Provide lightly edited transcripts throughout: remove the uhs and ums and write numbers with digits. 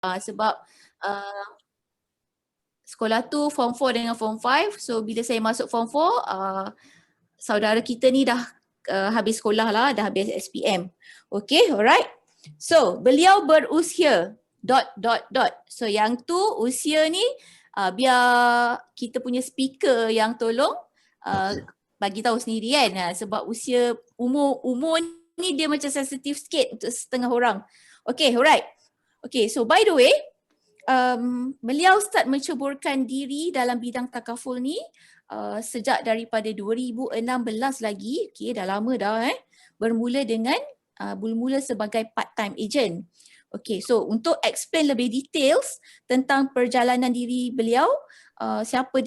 Sebab sekolah tu form 4 dengan form 5. So bila saya masuk form 4, saudara kita ni dah habis sekolah lah, dah habis SPM. Okay, alright. So beliau berusia ... So yang tu usia ni biar kita punya speaker yang tolong bagi tahu sendiri kan, sebab usia umur ni dia macam sensitif sikit untuk setengah orang. Okay, alright. Okay, so by the way, beliau start menceburkan diri dalam bidang takaful ni sejak daripada 2016 lagi. Okay, dah lama dah bermula sebagai part-time agent. Okay, so untuk explain lebih details tentang perjalanan diri beliau, siapa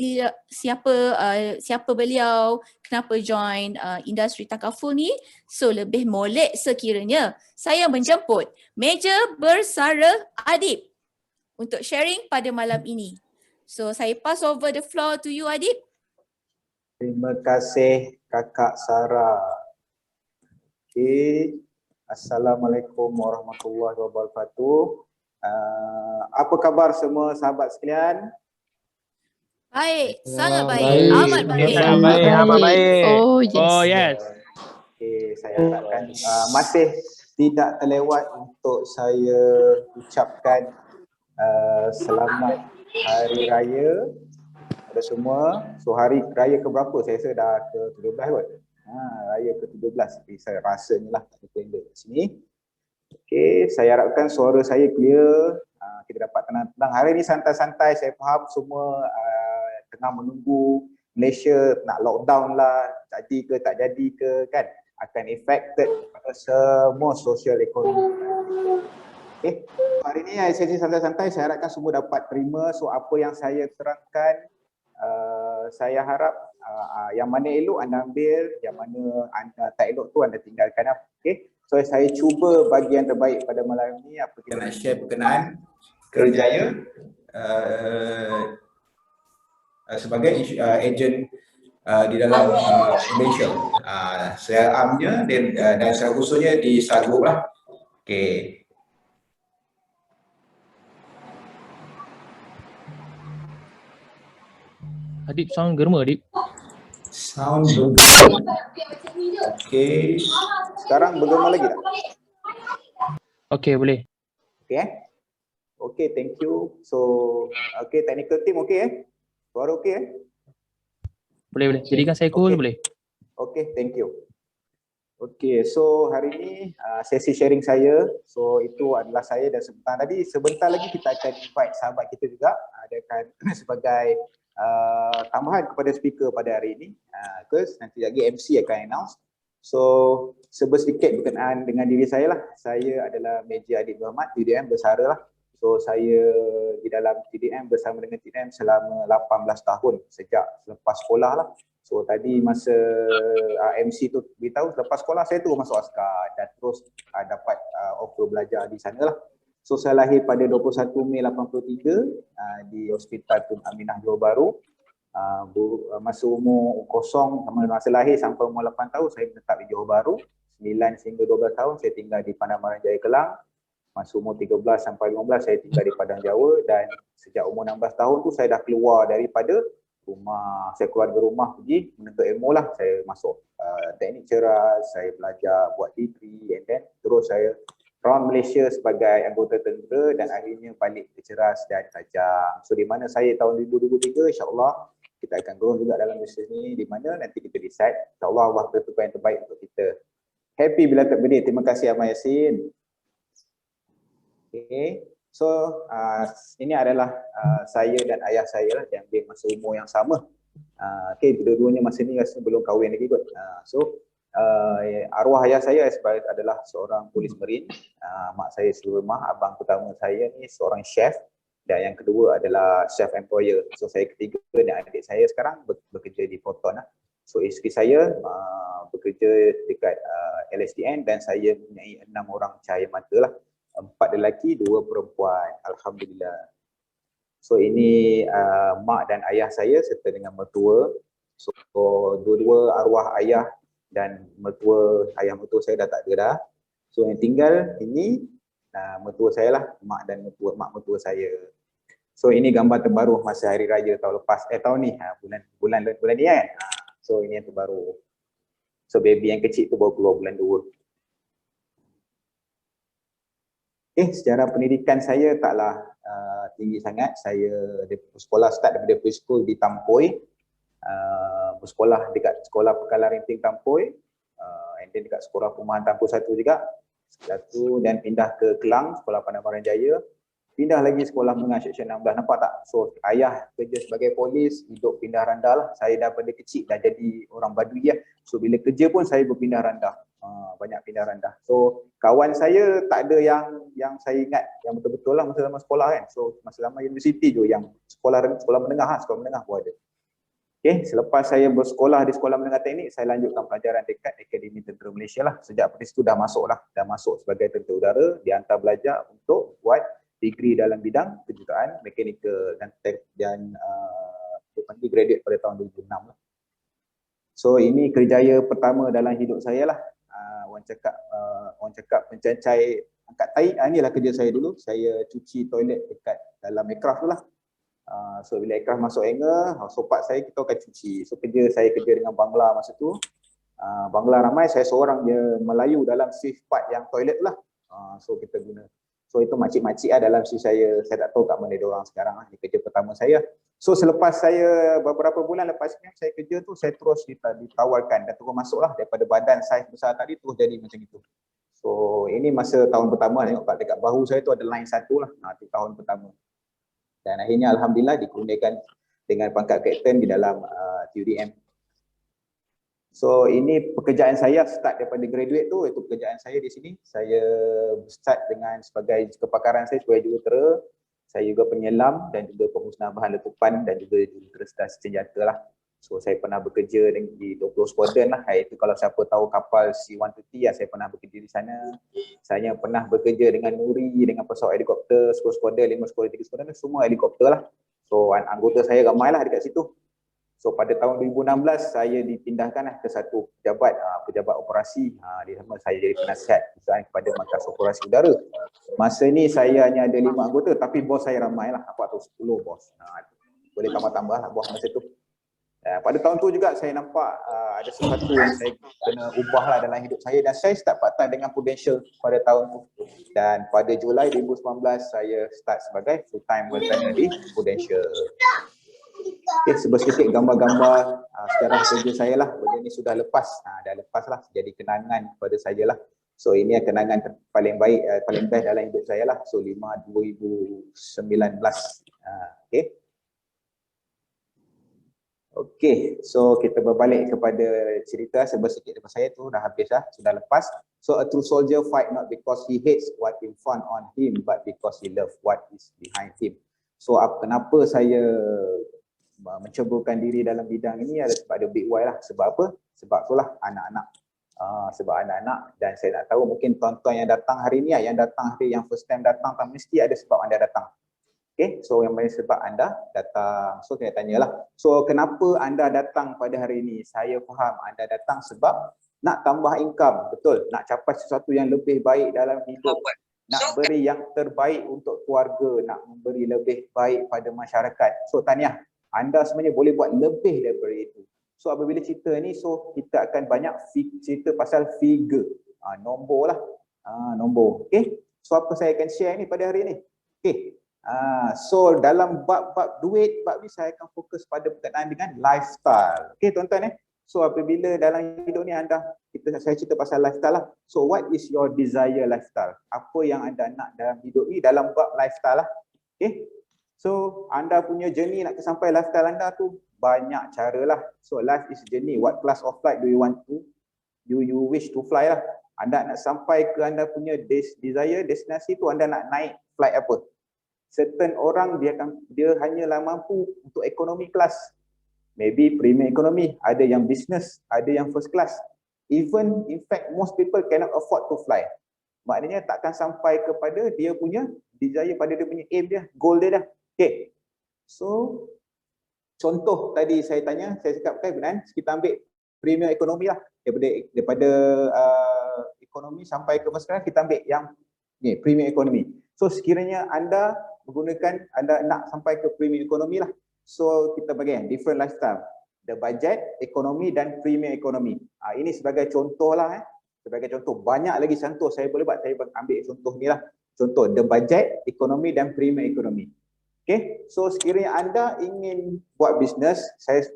beliau, kenapa join industri takaful ni. So lebih molek sekiranya saya menjemput Major Bersara Adib untuk sharing pada malam ini. So saya pass over the floor to you, Adib. Terima kasih Kakak Sarah. Okay. Assalamualaikum warahmatullahi wabarakatuh. Apa khabar semua sahabat sekalian? Baik, sangat baik. Amat baik. Amat baik. Oh yes. Okay, saya harapkan masih tidak terlewat untuk saya ucapkan selamat Hari Raya kepada semua. So hari raya ke berapa? Saya rasa dah ke-17 kot. Raya ke-17. Tapi saya rasanya lah tak ada kalender kat sini. Okay, saya harapkan suara saya clear. Kita dapat tenang-tenang. Hari ni santai-santai, saya faham semua tengah menunggu Malaysia nak lockdown lah. Jadi ke tak jadi ke kan. Akan affected kepada semua sosial ekonomi. Okay, hari ni sesi santai-santai saya harapkan semua dapat terima. So apa yang saya terangkan, saya harap yang mana elok anda ambil, yang mana anda tak elok tu anda tinggalkan. Okay, so saya cuba bagi yang terbaik pada malam ni. Apa kita nak share berkenaan kerjaya sebagai ejen di dalam Malaysia. Saya amnya dan saya khususnya di Sagu lah. Okay. Adib sound germa, Adib. Sound bergema. Okay. Sekarang bergema lagi tak? Okay, boleh. Okay. Okay, thank you. So, okay, technical team okay Suara okay Boleh. Jadikan saya cool, boleh. Okay, thank you. Okay, so hari ni sesi sharing saya. So itu adalah saya dan sebentar lagi kita akan invite sahabat kita juga adakan sebagai tambahan kepada speaker pada hari ini. Nanti lagi MC akan announce. So sedikit berkenaan dengan diri saya lah. Saya adalah Major Adib Muhammad, TDM Bersara lah. So saya di dalam TDM bersama dengan TDM selama 18 tahun sejak selepas sekolah lah. So tadi masa MC tu beritahu selepas sekolah saya tu masuk askar dan terus dapat offer belajar di sana lah. So saya lahir pada 21 Mei 83 di Hospital Tun Aminah Johor Bahru. Masa umur kosong, masa lahir sampai umur 8 tahun saya menetap di Johor Bahru. 9 hingga 12 tahun saya tinggal di Pandamaran Jaya Kelang. Masa umur 13 sampai 15 saya tinggal di Padang Jawa dan sejak umur 16 tahun tu saya dah keluar daripada rumah. Saya keluar dari rumah pergi menuntut ilmu lah. Saya masuk teknik ceras, saya belajar buat degree and then terus saya round Malaysia sebagai anggota tentera dan akhirnya balik ke Ceras dan Tajam. So di mana saya tahun 2023 insya-Allah kita akan grow juga dalam bisnes ni, di mana nanti kita decide insya-Allah Allah tentukan yang terbaik untuk kita. Happy bila takbir. Terima kasih Ahmad Yasin. Okay. So ini adalah saya dan ayah saya lah yang masa umur yang sama. Okay, dua-duanya masa ni rasa belum kahwin lagi kot. Arwah ayah saya adalah seorang polis marin. Mak saya serumah, abang pertama saya ni seorang chef dan yang kedua adalah chef employer. So saya ketiga dan adik saya sekarang bekerja di Proton lah. So isteri saya bekerja dekat LSDN dan saya mempunyai 6 orang cahaya mata lah. 4 lelaki, 2 perempuan. Alhamdulillah. So ini mak dan ayah saya serta dengan mertua. So dua-dua arwah ayah dan ayah mertua saya dah tak ada dah. So yang tinggal ini mertua saya lah, mak dan mertua saya. So ini gambar terbaru masa hari raya tahun lepas, tahun ni, bulan ni kan. So ini yang terbaru. So baby yang kecil tu baru keluar bulan 2. Secara pendidikan saya taklah tinggi sangat. Saya sekolah start daripada preschool di Tampoi, bersekolah dekat sekolah Pekala Rinting Tampoi, and then dekat sekolah Perumahan Tampoi 1 juga, dan pindah ke Kelang, sekolah Pandamaran Jaya, pindah lagi sekolah menengah Seksyen 16. Nampak tak? So ayah kerja sebagai polis, hidup pindah randah lah. Saya daripada kecil dah jadi orang Baduy lah. So bila kerja pun saya berpindah randah. Banyak pindah randah. So kawan saya tak ada yang saya ingat yang betul-betul lah masa zaman sekolah kan. So masa zaman universiti tu yang sekolah menengah sekolah menengah pun ada. Selepas saya bersekolah di sekolah menengah teknik, saya lanjutkan pelajaran dekat Akademi Tentera Malaysia lah. Sejak pada situ dah masuk sebagai tentera udara, dihantar belajar untuk buat degree dalam bidang kejuruteraan mekanikal dan graduate pada tahun 2006 lah. So ini kerjaya pertama dalam hidup saya lah. Orang cakap mencancai angkat tahi, inilah kerja saya dulu. Saya cuci toilet dekat dalam aircraft tu lah. So bila aircraft masuk hangar, sopak saya kita akan cuci. So saya kerja dengan Bangla masa tu. Bangla ramai, saya seorang je Melayu dalam shift part yang toilet lah. So kita guna. So itu makcik-makcik dalam shift saya tak tahu kat mana dia orang sekarang lah. Ini kerja pertama saya. So selepas saya beberapa bulan lepas ni saya kerja tu, saya terus ditawarkan dan terus masuk lah daripada badan saiz besar tadi terus jadi macam itu. So ini masa tahun pertama, tengok kat dekat bahu saya tu ada line 1 lah. Itu tahun pertama. Dan akhirnya alhamdulillah dikurniakan dengan pangkat kapten di dalam TUDM. So ini pekerjaan saya start daripada graduate tu, itu pekerjaan saya di sini. Saya start dengan sebagai kepakaran saya sebagai jurutera. Saya juga penyelam dan juga pemusnah bahan letupan dan juga jurutera stasi senjata lah. So saya pernah bekerja di 20 Squadron lah, iaitu kalau siapa tahu kapal C-130 saya pernah bekerja di sana. Saya pernah bekerja dengan Nuri, dengan pesawat helikopter, 10 Squadron, 5 Squadron, 3 Squadron, semua helikopter lah. So anggota saya ramai lah dekat situ. So pada tahun 2016 saya dipindahkan ke satu pejabat operasi, di sana saya jadi penasihat kepada Markas Operasi Udara. Masa ni saya hanya ada 5 anggota tapi bos saya ramai lah, nampak tu 10 bos. Boleh tambah-tambah lah bos masa tu. Pada tahun tu juga saya nampak ada sesuatu yang saya kena ubah lah dalam hidup saya, dan saya start part time dengan Prudential pada tahun tu. Dan pada Julai 2019 saya start sebagai full time volunteer di Prudential. Sedikit gambar-gambar sekarang kerja saya lah. Benda ni sudah lepas, dah lepas lah, jadi kenangan kepada saya lah. So ini kenangan paling baik, paling best dalam hidup saya lah. So 5/2019. Okay, so kita berbalik kepada cerita sedikit daripada saya tu, dah habis lah, sudah lepas. So a true soldier fight not because he hates what in front on him, but because he loves what is behind him. So kenapa saya menceburkan diri dalam bidang ini adalah sebab ada big why lah. Sebab apa? Sebab itulah anak-anak. Sebab anak-anak, dan saya nak tahu mungkin tuan-tuan yang datang hari ni, yang datang hari yang first time datang, tak mesti ada sebab anda datang. Okay, so yang mana sebab anda datang. So saya tanyalah, so kenapa anda datang pada hari ini? Saya faham anda datang sebab nak tambah income, betul, nak capai sesuatu yang lebih baik dalam hidup, nak beri yang terbaik untuk keluarga, nak memberi lebih baik pada masyarakat. So tahniah, anda sebenarnya boleh buat lebih daripada itu. So apabila cerita ni, so kita akan banyak cerita pasal figure, nombor lah, nombor. Okay, so apa saya akan share ni pada hari ni? Okay, so dalam bab duit, bab ni saya akan fokus pada berkenaan dengan lifestyle. Okay tuan-tuan so apabila dalam hidup ni saya cerita pasal lifestyle lah. So what is your desire lifestyle? Apa yang anda nak dalam hidup ni dalam bab lifestyle lah. Okay, so anda punya journey nak sampai lifestyle anda tu banyak cara lah. So life is journey. What class of flight do you want to, you wish to fly lah. Anda nak sampai ke anda punya desire, destinasi tu, anda nak naik flight apa? Certain orang dia hanyalah mampu untuk economy class, maybe premium economy, ada yang business, ada yang first class. Even in fact most people cannot afford to fly. Maknanya takkan sampai kepada dia punya desire, pada dia punya aim dia, goal dia dah. Okay, so contoh tadi saya tanya, saya cakap benar, kita ambil premium economy lah, daripada ekonomi sampai ke first class, kita ambil yang Ni premium economy. So sekiranya anda nak sampai ke premium economy lah. So kita bagi different lifestyle. The budget, economy dan premium economy. Ini sebagai contoh lah. Sebagai contoh. Banyak lagi contoh saya boleh buat. Saya ambil contoh ni lah. Contoh the budget, economy dan premium economy. Okay. So sekiranya anda ingin buat bisnes,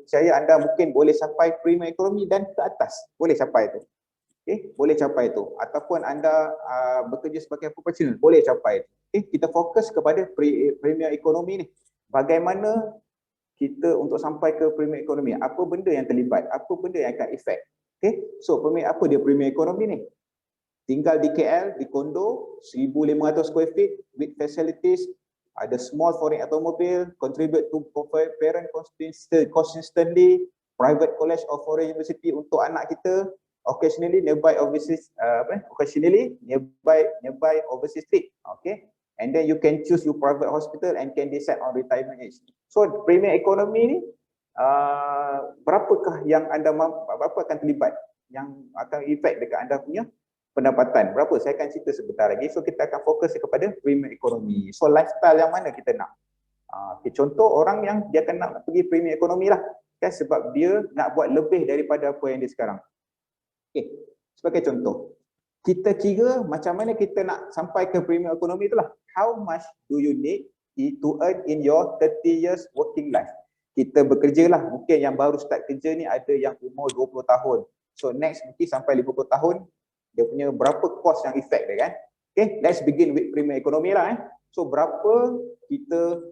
saya anda mungkin boleh sampai premium economy dan ke atas. Boleh capai itu. Okay. Boleh capai itu. Ataupun anda bekerja sebagai profesional, boleh capai itu. Okay. Kita fokus kepada premium economy ni. Bagaimana kita untuk sampai ke premium economy, apa benda yang terlibat, apa benda yang akan efek. Okay. So apa dia premium economy ni? Tinggal di KL, di kondo, 1,500 square feet with facilities, ada small foreign automobile, contribute to parent consistently, private college or foreign university untuk anak kita, occasionally nearby overseas trip. Okay. And then you can choose your private hospital and can decide on retirement age. So premium economy ni berapakah yang berapa akan terlibat yang akan efek dekat anda punya pendapatan? Berapa? Saya akan cerita sebentar lagi. So kita akan fokus kepada premium economy. So lifestyle yang mana kita nak? Contoh orang yang dia akan nak pergi premium economy lah. Kan, sebab dia nak buat lebih daripada apa yang dia sekarang. Okay. Sebagai contoh, kita kira macam mana kita nak sampai ke premium economy itulah. How much do you need to earn in your 30 years working life? Kita bekerja lah. Mungkin yang baru start kerja ni ada yang umur 20 tahun. So next mungkin sampai 50 tahun, dia punya berapa kos yang efek dia kan. Okay, let's begin with premium economy lah. So berapa kita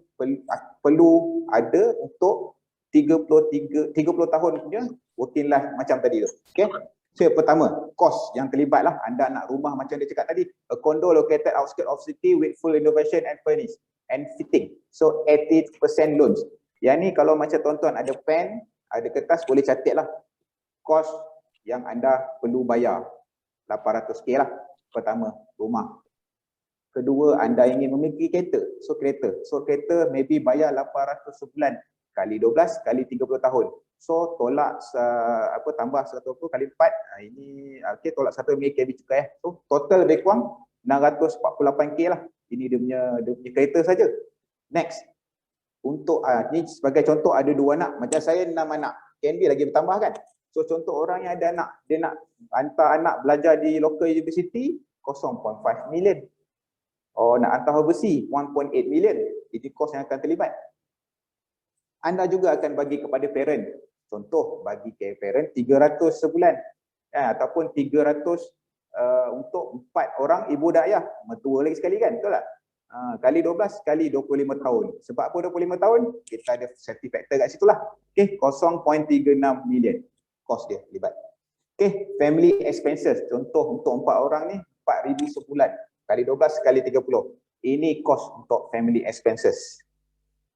perlu ada untuk 30 tahun punya working life macam tadi tu. Okay. So pertama, kos yang terlibat lah. Anda nak rumah macam dia cakap tadi, a condo located outskirts of city with full renovation and furnished and fitting. So 80% loans. Yang ni kalau macam tuan-tuan ada pen, ada kertas, boleh catat lah. Kos yang anda perlu bayar 800k lah. Pertama, rumah. Kedua, anda ingin memiliki kereta. So kereta maybe bayar 800 sebulan kali 12 kali 30 tahun. So tolak tambah 120 kali 4. Ini okey, tolak 1 mil KB cukai. So total lebih kurang 648k lah. Ini dia punya kereta saja. Next. Untuk ni sebagai contoh ada 2 anak. Macam saya 6 anak. Candy lagi bertambah kan. So contoh orang yang ada anak, dia nak hantar anak belajar di local university 0.5 million. Oh, nak hantar overseas 1.8 million. Itu kos yang akan terlibat. Anda juga akan bagi kepada parent. Contoh, bagi ke parent 300 sebulan. Ataupun 300 untuk 4 orang ibu dan ayah. Mertua lagi sekali kan, betul tak? Kali 12 kali 25 tahun. Sebab apa 25 tahun? Kita ada safety factor kat situ lah. Okay, 0.36 million. Kos dia libat. Okay, family expenses. Contoh untuk 4 orang ni 4,000 sebulan. Kali 12 kali 30. Ini kos untuk family expenses.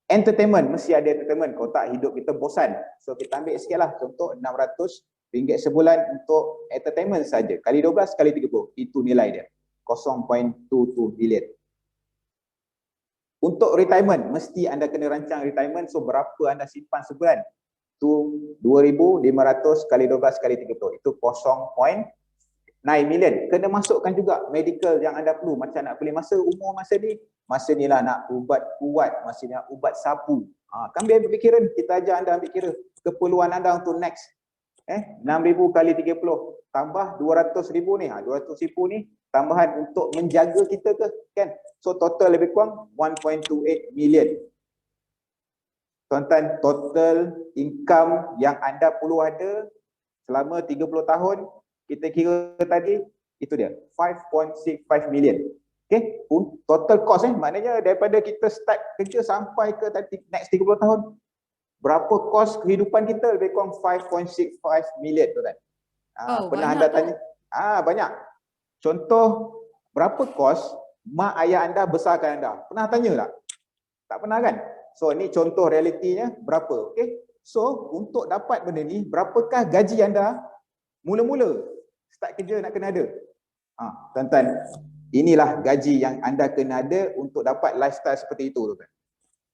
Entertainment, mesti ada entertainment. Kalau tak hidup kita bosan. So kita ambil sikit lah. Contoh RM600 sebulan untuk entertainment saja. Kali 12 kali 30. Itu nilai dia. 0.22 billion. Untuk retirement, mesti anda kena rancang retirement. So berapa anda simpan sebulan? Itu 2,500 kali 12 kali 30. Itu 0.9 million. Kena masukkan juga medical yang anda perlu. Macam nak beli masa ni lah nak ubat kuat, masih nak ubat sapu. Kan biar berfikiran, kita ajar anda ambil kira keperluan anda untuk next. 6,000 kali 30 tambah 200,000 ni. 200,000 ni tambahan untuk menjaga kita ke kan. So total lebih kurang 1.28 million. Tuan-tuan, total income yang anda perlu ada selama 30 tahun kita kira tadi itu dia 5.65 million. Okay, total cost maknanya daripada kita start kerja sampai ke next 30 tahun berapa kos kehidupan kita? Lebih kurang 5.65 million tu kan. Pernah anda tanya? Banyak. Contoh berapa kos mak ayah anda besarkan anda? Pernah tanya tak? Tak pernah kan? So ni contoh realitinya berapa. Okay, so untuk dapat benda ni berapakah gaji anda mula-mula start kerja nak kena ada? Tuan-tuan, inilah gaji yang anda kena ada untuk dapat lifestyle seperti itu, tuan-tuan.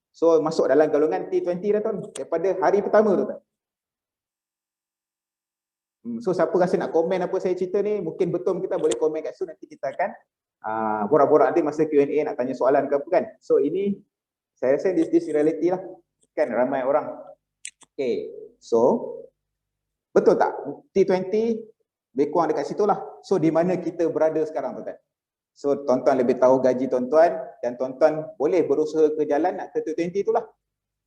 So masuk dalam golongan T20 dah tuan, daripada hari pertama, tuan-tuan. So siapa rasa nak komen apa saya cerita ni, mungkin betul kita boleh komen kat situ, nanti kita akan borak-borak nanti masa Q&A nak tanya soalan ke apa kan. So ini saya rasa this reality lah kan, ramai orang. Okay, so betul tak T20 lebih kurang dekat situ lah. So di mana kita berada sekarang tuan-tuan? So tuan-tuan lebih tahu gaji tuan-tuan dan tuan-tuan boleh berusaha ke jalan nak ke T20 itulah.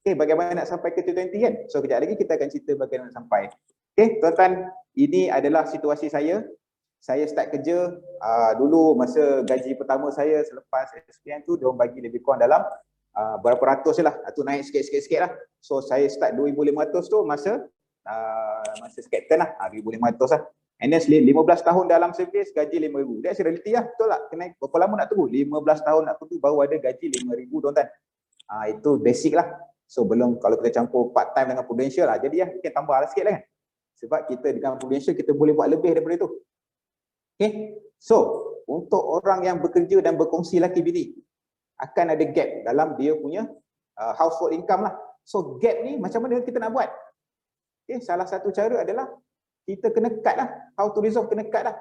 Okay, bagaimana nak sampai ke T20 kan? So kejap lagi kita akan cerita bagaimana nak sampai. Okay tuan-tuan, ini adalah situasi saya. Saya start kerja dulu masa gaji pertama saya selepas SPM tu, dia orang bagi lebih kurang dalam berapa ratus je lah. Itu naik sikit-sikit lah. So saya start 2,500 tu masa captain lah, 2,500 lah. And then 15 tahun dalam servis gaji 5,000. That's reality lah, betul tak? Kena berapa lama nak tunggu? 15 tahun nak tunggu baru ada gaji 5,000 tuan-tuan. Itu basic lah. So belum kalau kita campur part time dengan prudential lah. Jadi kita tambah lah sikit lah kan. Sebab kita dengan prudential kita boleh buat lebih daripada itu. Okay. So untuk orang yang bekerja dan berkongsi laki bini akan ada gap dalam dia punya household income lah. So gap ni macam mana kita nak buat? Okay. Salah satu cara adalah kita kena cut lah. How to resolve, kena cut lah.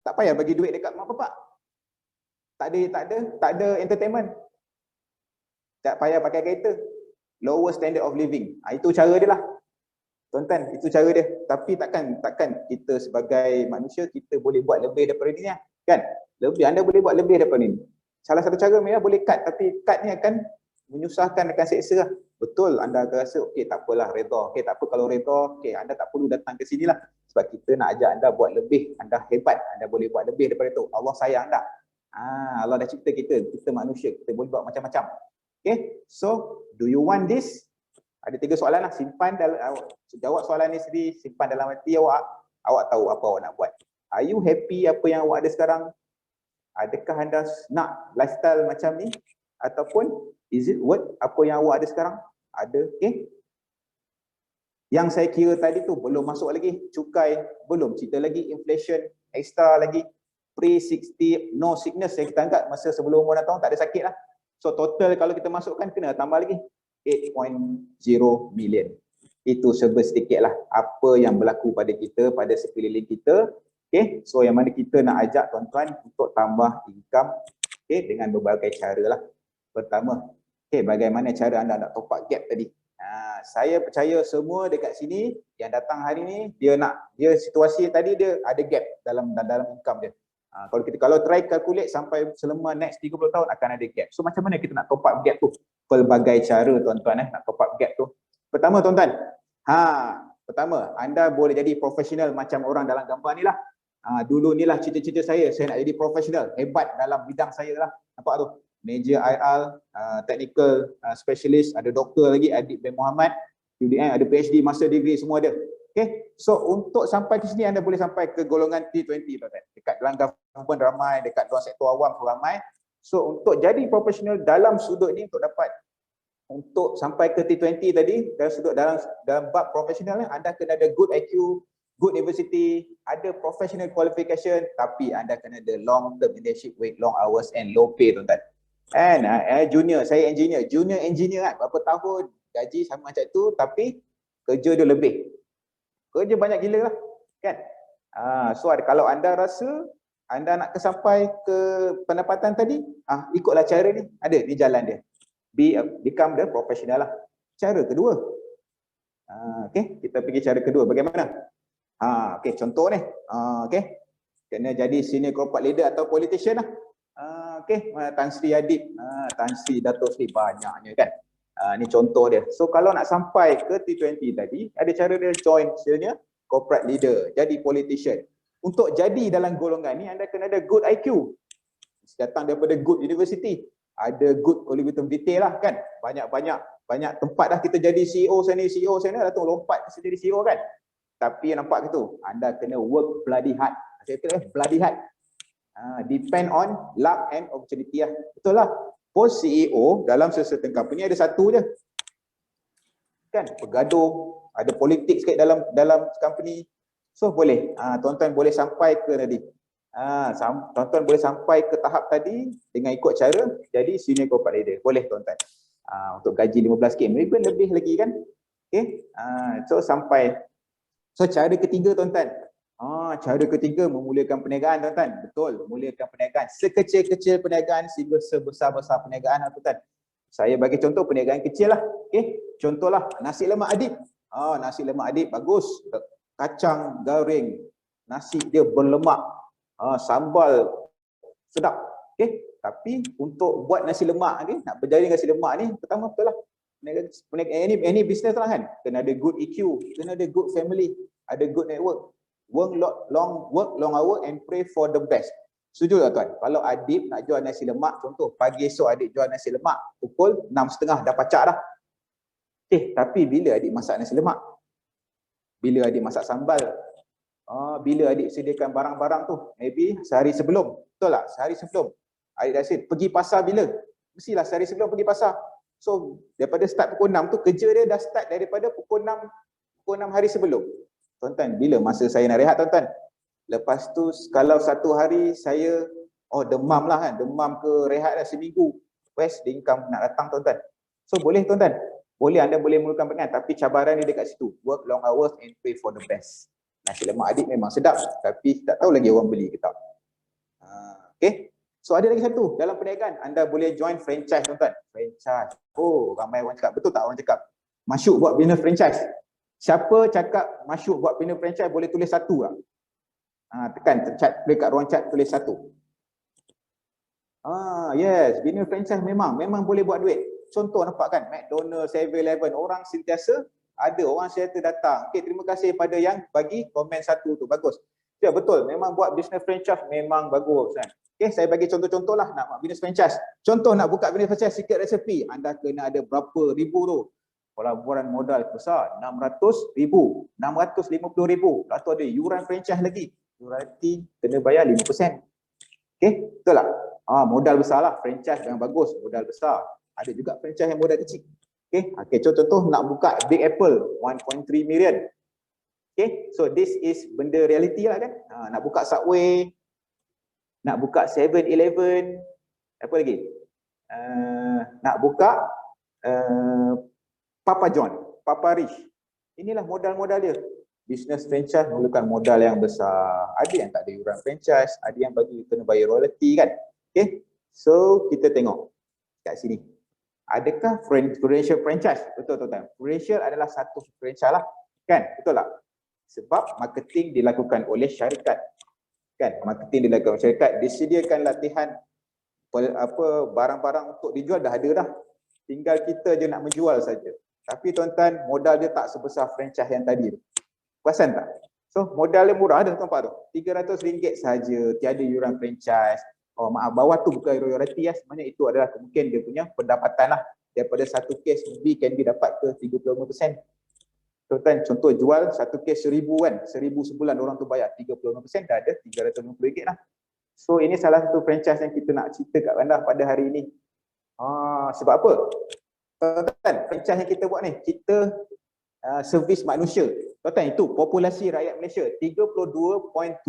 Tak payah bagi duit dekat mak bapak. Tak ada entertainment. Tak payah pakai kereta. Lower standard of living. Itu cara dia lah. Tuan-tuan, itu cara dia. Tapi takkan kita sebagai manusia kita boleh buat lebih daripada ni kan? Anda boleh buat lebih daripada ni. Salah satu cara memang boleh cut, tapi cut ni akan menyusahkan, akan seksa lah. Betul, anda akan rasa okey tak apalah redha. Okey tak apa kalau redha, okey anda tak perlu datang ke sini lah. Sebab kita nak ajak anda buat lebih. Anda hebat, anda boleh buat lebih daripada itu. Allah sayang anda. Allah dah cipta kita manusia, kita boleh buat macam-macam. Okay, so do you want this? Ada 3 soalan lah, simpan dalam, jawab soalan ni sendiri, simpan dalam hati awak tahu apa awak nak buat. Are you happy apa yang awak ada sekarang? Adakah anda nak lifestyle macam ni? Ataupun is it worth apa yang awak ada sekarang? Ada, okay? Yang saya kira tadi tu belum masuk lagi cukai, belum cerita lagi inflation, extra lagi, pre-60, no sickness yang kita angkat masa sebelum umur 6 tahun tak ada sakit lah. So total kalau kita masukkan kena tambah lagi 8.0 million. Itu serba sedikit lah apa yang berlaku pada kita, pada sekeliling kita. Okay, so yang mana kita nak ajak tuan-tuan untuk tambah income, okay, dengan berbagai cara lah. Pertama, okay, bagaimana cara anda nak top up gap tadi. Saya percaya semua dekat sini yang datang hari ni dia situasi tadi dia ada gap dalam income dia. Kalau try calculate sampai selama next 30 tahun akan ada gap. So macam mana kita nak top up gap tu? Pelbagai cara tuan-tuan nak top up gap tu. Pertama tuan-tuan, pertama anda boleh jadi profesional macam orang dalam gambar ni lah. Dulu ni lah cita-cita saya nak jadi profesional, hebat dalam bidang saya lah. Nampak tu? Major IR, technical specialist, ada doktor lagi, Adib bin Muhammad, UDM, ada PhD, master degree, semua ada. Okay, so untuk sampai ke sini anda boleh sampai ke golongan T20 tuan-tuan. Dekat dalam government ramai, dekat dalam sektor awam pun ramai. So untuk jadi profesional dalam sudut ni untuk sampai ke T20 tadi, dalam bab profesional ni anda kena ada good IQ, good university, ada professional qualification, tapi anda kena ada long term leadership with long hours and low pay tuan-tuan. And junior, saya junior engineer kan, berapa tahun gaji sama macam tu tapi kerja dia lebih. Kerja banyak gila lah kan. So kalau anda rasa anda nak sampai ke pendapatan tadi, ikutlah cara ni, ada ni jalan dia. Become the professional lah. Cara kedua, okay, kita pergi cara kedua bagaimana? Okay, contoh ni, okay, kena jadi senior corporate leader atau politician lah. Okay, Tan Sri Adib, Tan Sri Dato' Sri, banyaknya kan. Ni contoh dia. So kalau nak sampai ke T20 tadi, ada cara dia join senior corporate leader, jadi politician. Untuk jadi dalam golongan ni anda kena ada good IQ. Datang daripada good university, ada good qualitative detail lah kan. Banyak tempat dah kita jadi CEO sana datang lompat kita jadi CEO kan. Tapi nampak gitu, anda kena work bloody hard. Saya kata bloody hard. Depend on luck and opportunity lah. Betul lah. Pos CEO dalam certain company ada satu je. Kan, bergaduh, ada politik sikit dalam company. So boleh, tuan-tuan boleh sampai ke tadi. Tuan-tuan boleh sampai ke tahap tadi dengan ikut cara jadi senior corporate leader. Boleh tuan-tuan. Untuk gaji 15k, maybe lebih lagi kan. Okay. So cara ketiga tuan-tuan, Cara ketiga memulakan perniagaan tuan-tuan. Betul, mulakan perniagaan. Sekecil-kecil perniagaan sehingga sebesar-besar perniagaan tuan-tuan. Saya bagi contoh perniagaan kecil lah. Okey, contohlah nasi lemak Adib. Nasi lemak Adib bagus. Kacang goreng, nasi dia berlemak. Sambal sedap. Okey, tapi untuk buat nasi lemak ni, nak berjaya nasi lemak ni, pertama betul lah. Perniagaan ini bisnes lah kan. Kena ada good EQ, kena ada good family, ada good network. Work long hour and pray for the best. Setuju tak tuan? Kalau Adib nak jual nasi lemak, contoh pagi esok Adib jual nasi lemak, pukul 6.30 dah pacak dah. Tapi bila Adib masak nasi lemak? Bila Adib masak sambal? Bila Adib sediakan barang-barang tu? Maybe sehari sebelum. Betul tak? Sehari sebelum. Adib dah pergi pasar bila? Mestilah sehari sebelum pergi pasar. So, daripada start pukul 6 tu, kerja dia dah start daripada pukul 6 hari sebelum. Tuan-tuan, bila masa saya nak rehat tuan-tuan? Lepas tu kalau satu hari saya demam lah kan, demam ke rehat dah seminggu, West income nak datang tuan-tuan. So boleh tuan-tuan, boleh, anda boleh mulakan perniagaan, tapi cabaran dia dekat situ. Work long hours and pray for the best. Nasi lemak Adib memang sedap, tapi tak tahu lagi orang beli ke tak. Okay, so ada lagi satu dalam perniagaan, anda boleh join franchise tuan-tuan. Franchise, ramai orang cakap, betul tak orang cakap masyuk buat bisnes franchise? Siapa cakap masyuk buat bisnes franchise boleh tulis satu tak? Tekan chat, dekat ruang chat tulis satu. Yes, bisnes franchise memang boleh buat duit. Contoh nampak kan, McDonald's, 7-Eleven, orang sentiasa ada, orang sentiasa datang. Okay, terima kasih pada yang bagi komen satu tu, bagus. Ya betul, memang buat bisnes franchise memang bagus kan. Okay, saya bagi contoh-contoh lah nak buat bisnes franchise. Contoh nak buka bisnes franchise secret recipe, anda kena ada berapa ribu tu. Pelaburan modal besar, 600,000, 650,000. Lepas tu ada yuran franchise lagi. Royalty kena bayar 5%. Okay, betul tak? Modal besar lah, franchise yang bagus, modal besar. Ada juga franchise yang modal kecil. Okay, contoh nak buka Big Apple, 1.3 million. Okay, so this is benda reality lah kan. Nak buka Subway, nak buka 7-Eleven, apa lagi? Nak buka Papa John, Papa Rich. Inilah modal-modal dia. Bisnes franchise memerlukan modal yang besar. Ada yang tak ada yuran franchise, ada yang bagi kena bayar royalty kan. Okay, so kita tengok kat sini. Adakah prudential franchise? Betul tuan-tuan. Prudential adalah satu franchise lah. Kan? Betul tak? Sebab marketing dilakukan oleh syarikat. Kan? Marketing dilakukan oleh syarikat. Disediakan latihan barang-barang untuk dijual dah ada dah. Tinggal kita je nak menjual saja. Tapi tuan-tuan, modal dia tak sebesar franchise yang tadi tu. Perasan tak? So modal dia murah dah nampak tu. RM300 saja, tiada yuran franchise. Bawah tu bukan royalty ya. Sebenarnya itu adalah mungkin dia punya pendapatan lah. Daripada satu kes maybe can be dapat ke 35%. Tuan-tuan, contoh jual satu kes 1,000 kan. 1,000 sebulan orang tu bayar 35%, dah ada RM350 lah. So ini salah satu franchise yang kita nak cerita kat anda pada hari ini. Sebab apa? Tuan-tuan, franchise yang kita buat ni, kita servis manusia. Tuan-tuan, itu populasi rakyat Malaysia 32.75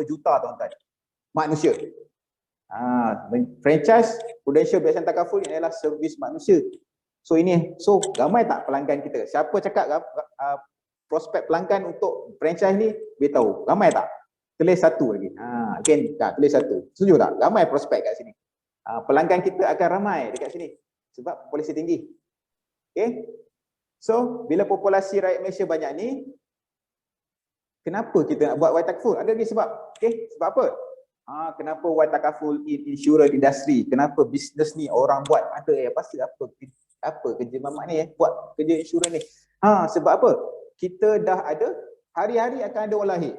juta tuan-tuan. Manusia. Franchise Prudential Biasan Takaful ini adalah servis manusia. So ramai tak pelanggan kita? Siapa cakap prospek pelanggan untuk franchise ni, beritahu. Ramai tak? Tulis satu lagi. Tulis satu. Setuju tak? Ramai prospek kat sini. Pelanggan kita akan ramai dekat sini sebab populasi tinggi. Okay? So, bila populasi rakyat Malaysia banyak ni, kenapa kita nak buat White Takaful? Ada lagi sebab. Okay? Sebab apa? Kenapa White Takaful in insurance industry? Kenapa bisnes ni orang buat? Ada pasti apa kerja mamak ni buat kerja insurans ni? Sebab apa? Kita dah ada, hari-hari akan ada orang lahir.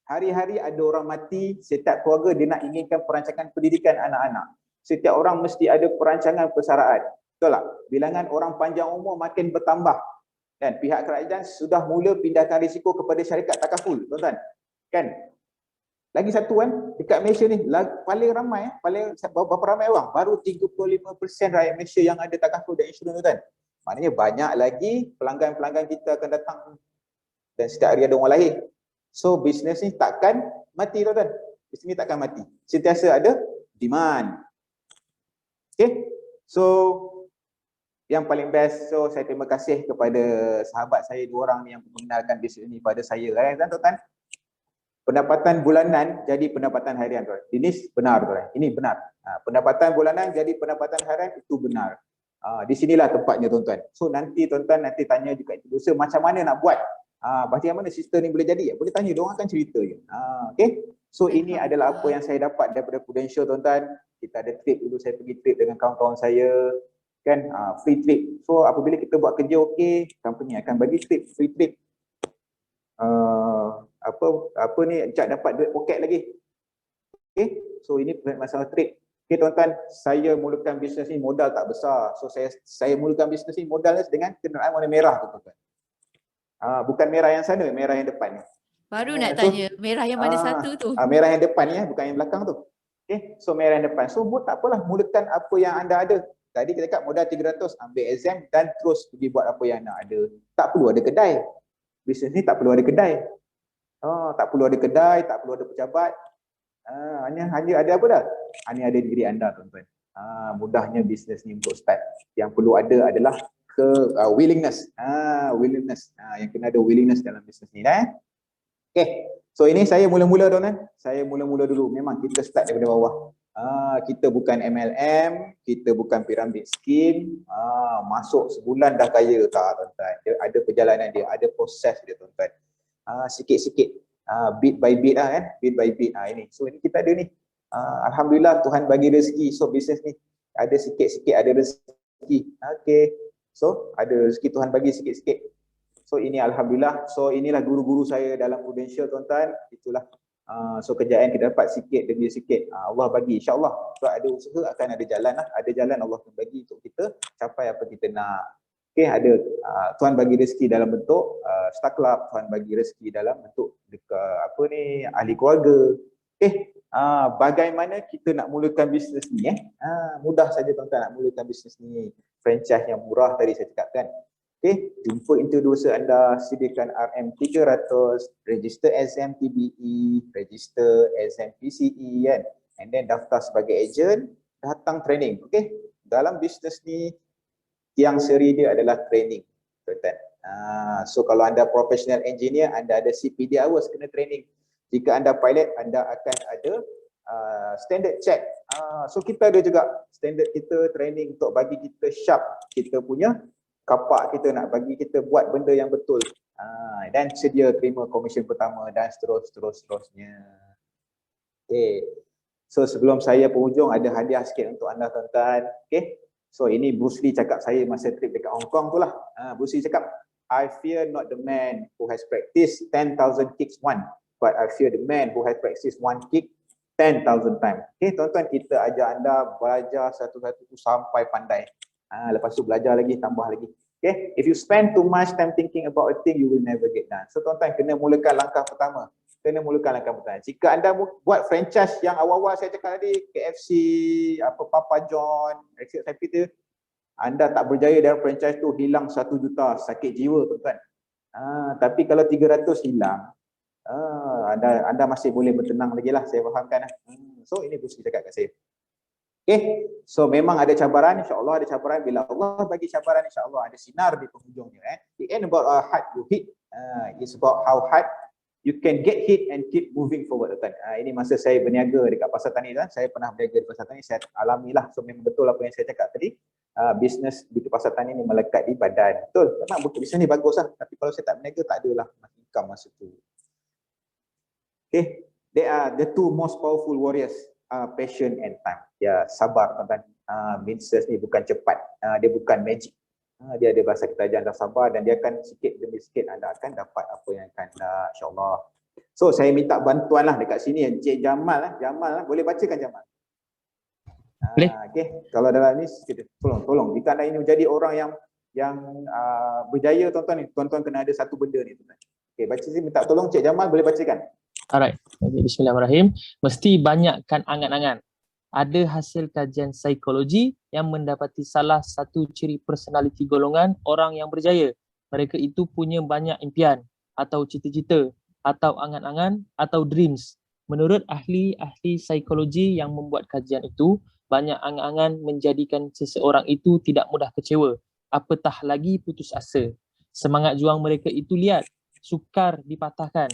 Hari-hari ada orang mati, setiap keluarga dia nak inginkan perancangan pendidikan anak-anak. Setiap orang mesti ada perancangan persaraan. Betul tak? Bilangan orang panjang umur makin bertambah. Dan pihak kerajaan sudah mula pindahkan risiko kepada syarikat takaful, tuan-tuan. Kan? Lagi satu kan, dekat Malaysia ni paling ramai, berapa ramai orang? Baru 35% rakyat Malaysia yang ada takaful dan insurans, tuan-tuan. Maknanya banyak lagi pelanggan-pelanggan kita akan datang dan setiap hari ada orang lahir. So bisnes ni takkan mati, tuan-tuan. Bisnes ni takkan mati. Sentiasa ada demand. Okay? So yang paling best, so saya terima kasih kepada sahabat saya dua orang yang mengenalkan bisnes ni pada saya kan tuan-tuan. Pendapatan bulanan jadi pendapatan harian, tuan. Ini benar, tuan. Ini benar. Pendapatan bulanan jadi pendapatan harian itu benar. Di sinilah tempatnya, tuan-tuan. So nanti tuan-tuan nanti tanya juga dosa macam mana nak buat. Bagaimana sistem ni boleh jadi? Boleh tanya, diorang akan cerita je. Okay. So ini adalah apa yang saya dapat daripada Prudential, tuan-tuan. Kita ada trip dulu, saya pergi trip dengan kawan-kawan saya. Kan, free trip. So apabila kita buat kerja okey, company akan bagi trip, free trip. Apa ni, Cak dapat duit poket lagi. Okay. So ini masalah trip. Okay, tuan-tuan, saya mulakan bisnes ni modal tak besar. So saya mulakan bisnes ni modalnya dengan kenderaan warna merah tu, tuan-tuan. Bukan merah yang sana, merah yang depan ni. Baru nak tanya, merah yang mana satu tu? Merah yang depan ni, bukan yang belakang tu. Okay, so merah yang depan. So tak apalah, mulakan apa yang anda ada. Tadi kita cakap modal 300, ambil exam dan terus pergi buat apa yang anda ada. Tak perlu ada kedai. Bisnes ni tak perlu ada kedai. Tak perlu ada kedai, tak perlu ada pejabat. Hanya ada apa dah? Hanya ada diri anda, tuan-tuan. Mudahnya bisnes ni untuk start. Yang perlu ada adalah willingness. Willingness. Yang kena ada willingness dalam bisnes ni dah. Okay. So ini saya mula-mula, tuan-tuan. Saya mula-mula dulu. Memang kita start daripada bawah. Kita bukan MLM, kita bukan pyramid scheme. Masuk sebulan dah kaya tak, tuan-tuan. Dia ada perjalanan dia, ada proses dia, tuan-tuan. Sikit-sikit. Bit by bit lah kan, bit by bit. Ini. So ini kita ada ni. Alhamdulillah Tuhan bagi rezeki. So bisnes ni ada sikit-sikit ada rezeki. Okay. So ada rezeki Tuhan bagi sikit-sikit. So ini Alhamdulillah. So inilah guru-guru saya dalam Prudential, tuan-tuan. Itulah. So kerjaan kita dapat sikit demi sikit. Allah bagi, insyaAllah. So ada usaha akan ada jalan lah. Ada jalan Allah akan bagi untuk kita capai apa kita nak. Okay, ada Tuhan bagi rezeki dalam bentuk Star Club, Tuhan bagi rezeki dalam bentuk ahli keluarga. Okay, bagaimana kita nak mulakan bisnes ni? Mudah saja, tuan-tuan, nak mulakan bisnes ni. Franchise yang murah tadi saya cakapkan. Okay, jumpa introducer anda, sediakan RM300, register SMTBE, register SMPCE kan, and then daftar sebagai agent, datang training. Okay, dalam bisnes ni yang seri dia adalah training, tuan-tuan. So kalau anda professional engineer, anda ada CPD hours kena training. Jika anda pilot, anda akan ada standard check. So kita ada juga standard kita training untuk bagi kita sharp kita punya kapak kita, nak bagi kita buat benda yang betul. Dan sedia terima komisen pertama dan seterusnya. Okay. So sebelum saya penghujung, ada hadiah sikit untuk anda, tuan-tuan. Okay. So ini Bruce Lee cakap saya masa trip dekat Hong Kong tu lah. Bruce Lee cakap, I fear not the man who has practiced 10,000 kicks once, but I fear the man who has practiced one kick 10,000 times. Okay, tuan-tuan, kita ajar anda belajar satu-satu sampai pandai. Lepas tu belajar lagi, tambah lagi. Okay, if you spend too much time thinking about a thing, you will never get done. So tuan-tuan, kena mulakan langkah pertama. Jika anda buat franchise yang awal-awal saya cakap tadi, KFC, Papa John, Exit Capital, anda tak berjaya dalam franchise tu, hilang 1 juta, sakit jiwa, tuan-tuan. Tapi kalau 300 hilang, anda masih boleh bertenang lagi lah, saya fahamkan. So ini Bruce cakap kat saya. Okay, so memang ada cabaran, insyaAllah ada cabaran. Bila Allah bagi cabaran, insyaAllah ada sinar di penghujungnya. It ain't about how hard you hit, it's about how hard you can get hit and keep moving forward, tuan. Ini masa saya berniaga dekat Pasar Tani, tuan. Saya pernah berniaga di Pasar Tani, saya alamilah. So memang betul apa yang saya cakap tadi. Bisnes di Pasar Tani ni melekat di badan. Betul, memang bisnes ni bagus lah. Tapi kalau saya tak berniaga, tak adalah income masa tu. Okay, they are the two most powerful warriors, passion and time. Ya, sabar, tuan-tuan. Bisnes ni bukan cepat, dia bukan magic. Dia ada bahasa kita ajar anda sabar, dan dia akan sikit demi sikit anda akan dapat apa yang akan anda, insyaAllah. So saya minta bantuan lah dekat sini, Encik Jamal lah, boleh bacakan Jamal? Boleh. Okay, kalau dalam ni tolong. Jika anda ini menjadi orang yang berjaya, tuan-tuan ni, tuan-tuan kena ada satu benda ni, tuan-tuan. Okay, baca sini, minta tolong Encik Jamal, boleh bacakan? Alright. Okay, Bismillahirrahmanirrahim. Mesti banyakkan angan-angan. Ada hasil kajian psikologi yang mendapati salah satu ciri personaliti golongan orang yang berjaya. Mereka itu punya banyak impian atau cita-cita atau angan-angan atau dreams. Menurut ahli-ahli psikologi yang membuat kajian itu, banyak angan-angan menjadikan seseorang itu tidak mudah kecewa, apatah lagi putus asa. Semangat juang mereka itu liat, sukar dipatahkan.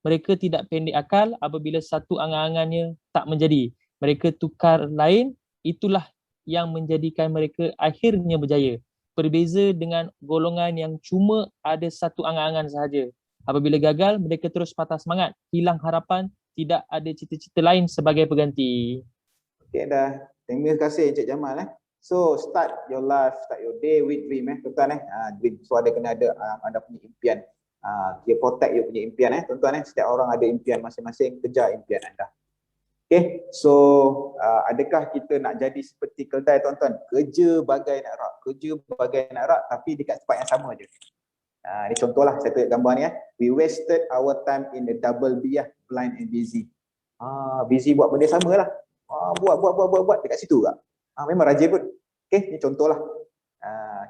Mereka tidak pendek akal apabila satu angan-angannya tak menjadi. Mereka tukar lain, itulah yang menjadikan mereka akhirnya berjaya. Berbeza dengan golongan yang cuma ada satu angan-angan sahaja. Apabila gagal, mereka terus patah semangat, hilang harapan, tidak ada cita-cita lain sebagai pengganti. Okay dah. Terima kasih Encik Jamal So start your life, start your day with dream tuan-tuan dream. So ada kena ada anda punya impian. Dia protect you punya impian tuan-tuan Setiap orang ada impian masing-masing, kejar impian anda. Okay, so adakah kita nak jadi seperti keldai tuan-tuan? Kerja bagai nak rak, kerja bagai nak rak tapi dekat tempat yang sama je. Ni contohlah saya tunjuk gambar ni We wasted our time in the double B blind and busy. Busy buat benda sama lah. Buat dekat situ tak? Memang rajin pun. Okay, ni contohlah.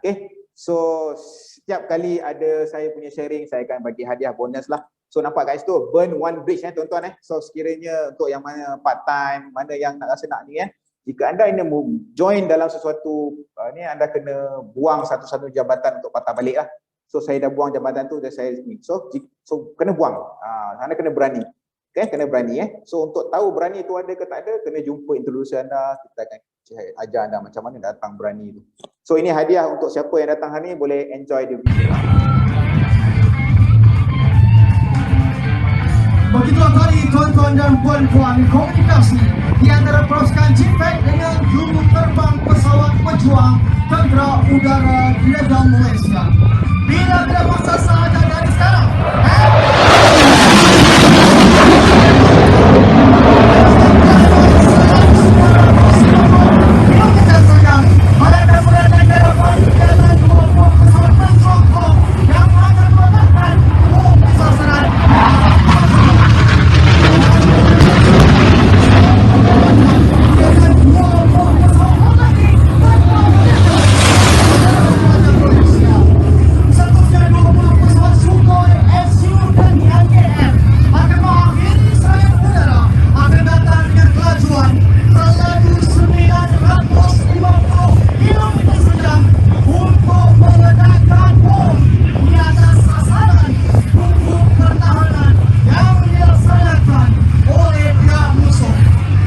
Okay, so setiap kali ada saya punya sharing, saya akan bagi hadiah bonus lah. So nampak kat situ, burn one bridge tuan-tuan So sekiranya untuk yang mana part time, mana yang nak rasa nak ni jika anda ingin join dalam sesuatu ni, anda kena buang satu-satu jabatan untuk patah balik lah. So saya dah buang jabatan tu dan saya ni. So kena buang. Anda kena berani. Okay, kena berani So untuk tahu berani tu ada ke tak ada, kena jumpa introducer anda, kita akan ajar anda macam mana datang berani tu. So ini hadiah untuk siapa yang datang hari ni, boleh enjoy the video. Begitulah tadi tuan-tuan dan puan-puan, komunikasi di antara pasukan JPEG dengan juru terbang pesawat pejuang Tentera Udara Negara Malaysia. Bila masa sahaja dari sekarang.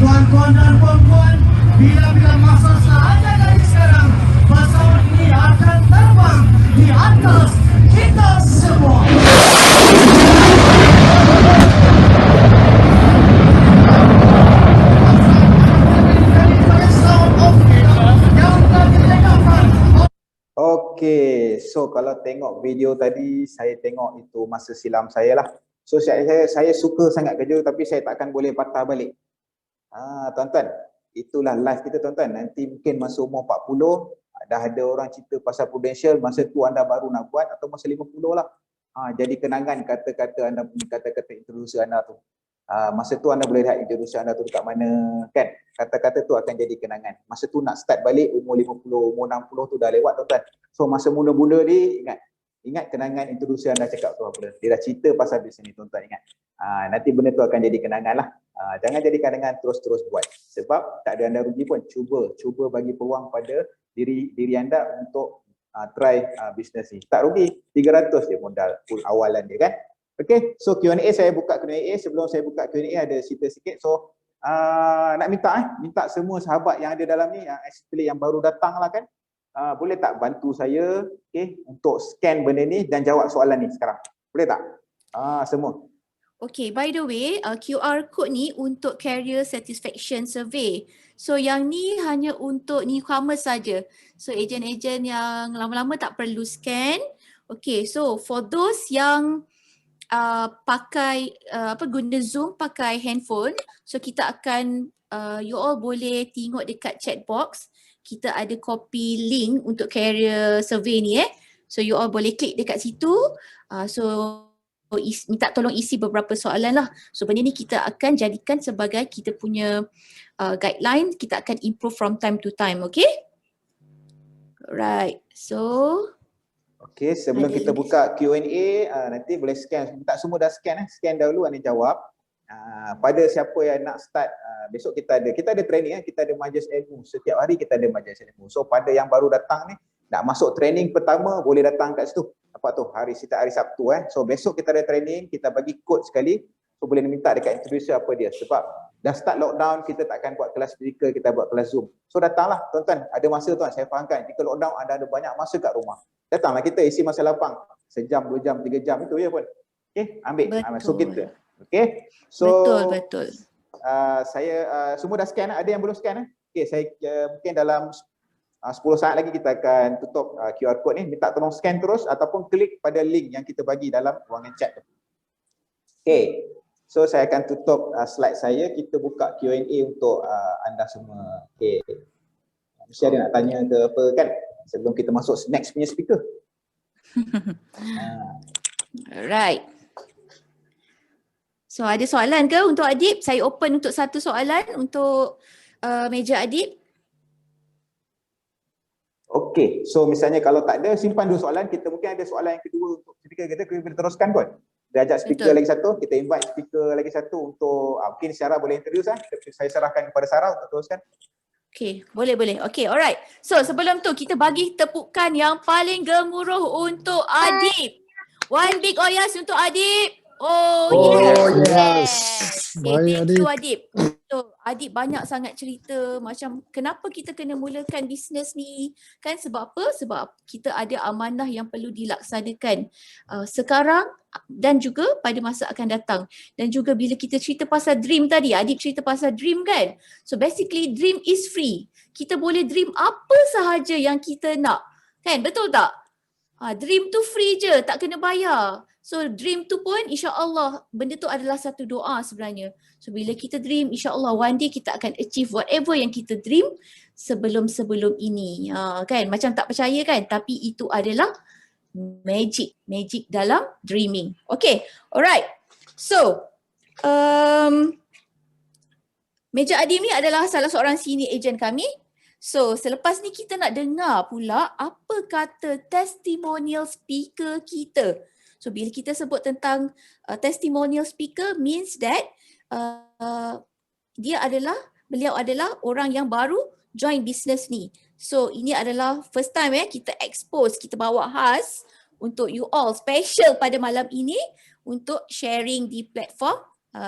Tuan-tuan dan puan-puan, bila masa sahaja dari sekarang, pesawat ini akan terbang di atas kita semua. Okay, so kalau tengok video tadi, saya tengok itu masa silam saya lah. So saya suka sangat kerja tapi saya takkan boleh patah balik. Tuan-tuan, itulah live kita tuan-tuan. Nanti mungkin masa umur 40, dah ada orang cerita pasal Prudential, masa tu anda baru nak buat atau masa 50 lah. Jadi kenangan kata-kata anda punya kata-kata introducer anda tu. Masa tu anda boleh lihat introducer anda tu dekat mana kan. Kata-kata tu akan jadi kenangan. Masa tu nak start balik umur 50, umur 60 tu dah lewat tuan-tuan. So masa mula-mula ni ingat kenangan introducer anda cakap tu apa. Dia dah cerita pasal bisnes ni tuan-tuan ingat. Nanti benda tu akan jadi kenangan lah. Jangan jadi kenangan, terus-terus buat. Sebab tak ada anda rugi pun. Cuba bagi peluang pada diri anda untuk try bisnes ni. Tak rugi, 300 je modal full awalan dia kan. Okay, so Q&A saya buka Q&A. Sebelum saya buka Q&A ada cerita sikit. So nak minta semua sahabat yang ada dalam ni, especially yang baru datang lah kan, boleh tak bantu saya untuk scan benda ni dan jawab soalan ni sekarang. Boleh tak? Semua. Okay, by the way, QR code ni untuk Career Satisfaction Survey. So yang ni hanya untuk newcomers saja. So ejen-ejen yang lama-lama tak perlu scan. Okay, so for those yang guna Zoom pakai handphone, so kita akan you all boleh tengok dekat chat box. Kita ada copy link untuk career survey ni So you all boleh klik dekat situ. Minta tolong isi beberapa soalan lah. So benda ni kita akan jadikan sebagai kita punya guideline. Kita akan improve from time to time, okay? Right, so okay, sebelum kita buka Q&A, nanti boleh scan. Minta semua dah scan scan dahulu, anda jawab. Pada siapa yang nak start, besok kita ada training kita ada majlis ilmu. Setiap hari kita ada majlis ilmu. So pada yang baru datang ni, nak masuk training pertama boleh datang kat situ. Apa tu? Hari Sabtu So besok kita ada training, kita bagi kod sekali. So boleh minta dekat introducer apa dia. Sebab dah start lockdown, kita takkan buat kelas fizikal, kita buat kelas Zoom. So datanglah tuan-tuan, ada masa tuan, saya fahamkan jika lockdown anda ada banyak masa kat rumah. Datanglah kita isi masa lapang. Sejam, 2 jam, 3 jam itu ya pun. Okey, ambil. So kita. Okey. So Betul. saya semua dah scan, ada yang belum scan Okey, saya mungkin dalam 10 saat lagi kita akan tutup QR code ni. Minta tolong scan terus ataupun klik pada link yang kita bagi dalam ruangan chat tu. Okey. So saya akan tutup slide saya, kita buka Q&A untuk anda semua. Okey. Mesti ada nak tanya ke apa kan sebelum kita masuk next punya speaker. Alright. So ada soalan ke untuk Adib? Saya open untuk satu soalan untuk meja Adib. Okey, so misalnya kalau tak ada, simpan 2 soalan, kita mungkin ada soalan yang kedua untuk speaker kita boleh teruskan kot. Dia ajak speaker lagi satu, kita invite speaker lagi satu untuk mungkin Sarah boleh introduce saya serahkan kepada Sarah untuk teruskan. Okay, boleh. Okay, alright. So sebelum tu kita bagi tepukan yang paling gemuruh untuk Adib. One big oyas untuk Adib. Yes. Okay, thank you Adib. So Adib banyak sangat cerita macam kenapa kita kena mulakan bisnes ni. Kan sebab apa? Sebab kita ada amanah yang perlu dilaksanakan sekarang dan juga pada masa akan datang. Dan juga bila kita cerita pasal dream tadi, Adib cerita pasal dream kan. So basically dream is free. Kita boleh dream apa sahaja yang kita nak. Kan, betul tak? Dream tu free je, tak kena bayar. So dream tu pun insya-Allah benda tu adalah satu doa sebenarnya. So bila kita dream insya-Allah one day kita akan achieve whatever yang kita dream sebelum ini. Kan macam tak percaya kan, tapi itu adalah magic dalam dreaming. Okay, alright. So Meja Adib ni adalah salah seorang senior agent kami. So selepas ni kita nak dengar pula apa kata testimonial speaker kita. So bila kita sebut tentang testimonial speaker means that beliau adalah orang yang baru join business ni. So ini adalah first time kita expose, kita bawa khas untuk you all special pada malam ini untuk sharing di platform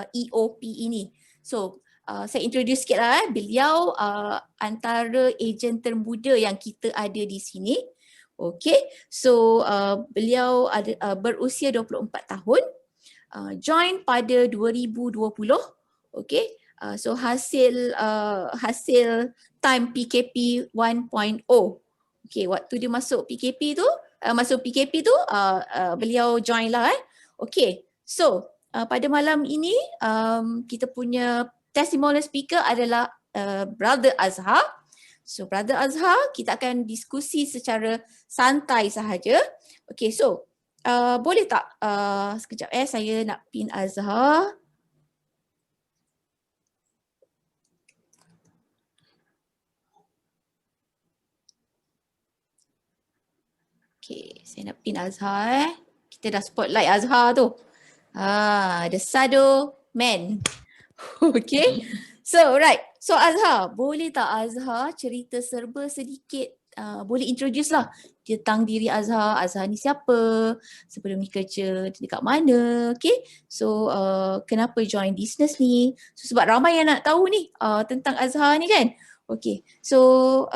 EOP ini. So saya introduce sikit lah beliau antara ejen termuda yang kita ada di sini. Okay, so beliau berusia 24 tahun, join pada 2020. Okay, so hasil time PKP 1.0. Okay, waktu dia masuk PKP tu, beliau join lah Okay, so pada malam ini kita punya testimonial speaker adalah Brother Azhar. So Brother Azhar, kita akan diskusi secara santai sahaja. Okay, so boleh tak sekejap saya nak pin Azhar. Okay, saya nak pin Azhar Kita dah spotlight Azhar tu. The Sado Man. Okay. So right. So Azhar, boleh tak Azhar cerita serba sedikit, boleh introduce lah tentang diri Azhar. Azhar ni siapa? Sebelum ni kerja dekat mana? Okay. So kenapa join business ni? So, sebab ramai yang nak tahu ni tentang Azhar ni kan. Okay. So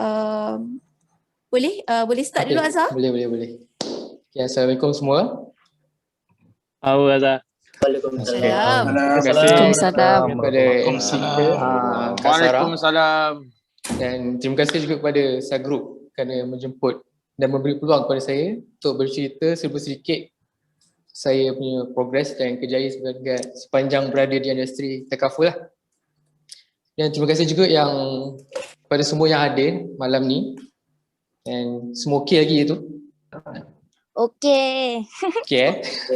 boleh start dulu Azhar? Boleh. Okay, Assalamualaikum semua. Halo Azhar. Waalaikumsalam. Waalaikumsalam kepada MC Kak Sarah. Waalaikumsalam. Dan terima kasih juga kepada Sa Group kerana menjemput dan memberi peluang kepada saya untuk bercerita serba sedikit saya punya progres dan kerjaya sepanjang berada di industri takaful lah. Dan terima kasih juga yang kepada semua yang hadir malam ni. Dan semua okey lagi itu? Okey. Okey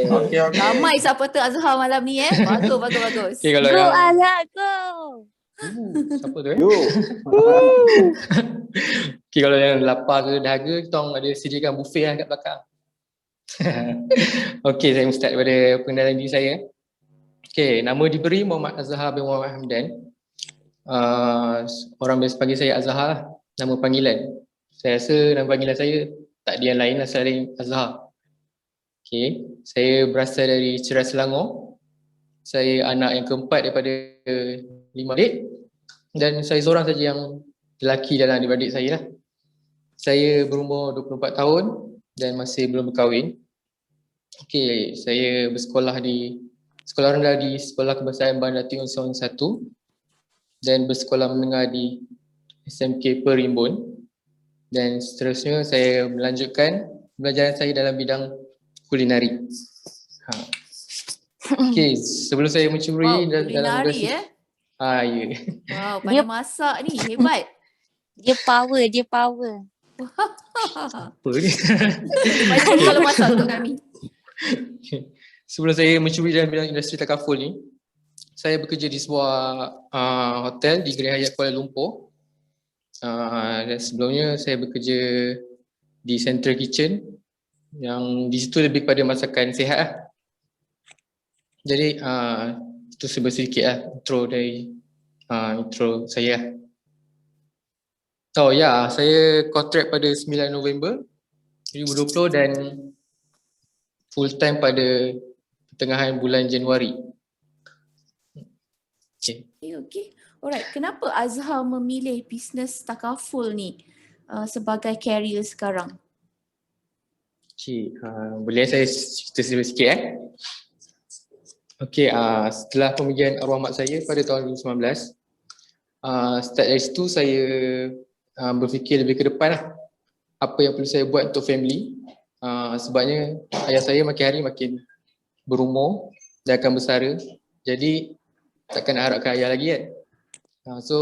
Okay. Ramai supporter Azhar malam ni Bagus. Okay, kalau Go yang Azhar, go. siapa tu Yo. Okay, kalau yang lapar ke dahaga, kita orang ada sediakan buffet lah kat belakang. Okay, saya start daripada pengenalan diri saya. Okay, nama diberi Muhammad Azhar bin Muhammad Hamdan. Orang biasa panggil saya Azhar lah, nama panggilan. Saya rasa nama panggilan saya takdian lain lah selain Azhar. Okay, saya berasal dari Ceras Selangor. Saya anak yang keempat daripada 5 adik dan saya seorang saja yang lelaki dalam adik-adik saya lah. Saya berumur 24 tahun dan masih belum berkahwin. Okay, saya bersekolah di sekolah rendah di Sekolah Kebangsaan Bandar Timur Usahawan 1 dan bersekolah menengah di SMK Perimbun. Dan seterusnya saya melanjutkan belajaran saya dalam bidang kulinari. Okay, sebelum saya mencuri dalam kulinari industri. ya. Ya. Wow, pandai masak ni, hebat. Dia power. Apa ni? Banyak kalau masak untuk kami. Sebelum saya mencuri dalam bidang industri takaful ni, saya bekerja di sebuah hotel di Gerai Hyatt Kuala Lumpur. Dan sebelumnya saya bekerja di Central Kitchen yang di situ lebih kepada masakan sihat lah. Jadi itu sedikit lah intro dari intro saya. Saya kontrak pada 9 November 2020 dan full time pada pertengahan bulan Januari. Okay. Alright, kenapa Azhar memilih bisnes takaful ni sebagai career sekarang? Boleh saya cerita sikit Okay, setelah pemilihan arwah mak saya pada tahun 2019, start dari situ saya berfikir lebih ke depan lah. Apa yang perlu saya buat untuk family. Sebabnya ayah saya makin hari makin berumur dan akan bersara. Jadi takkan nak harapkan ayah lagi kan. So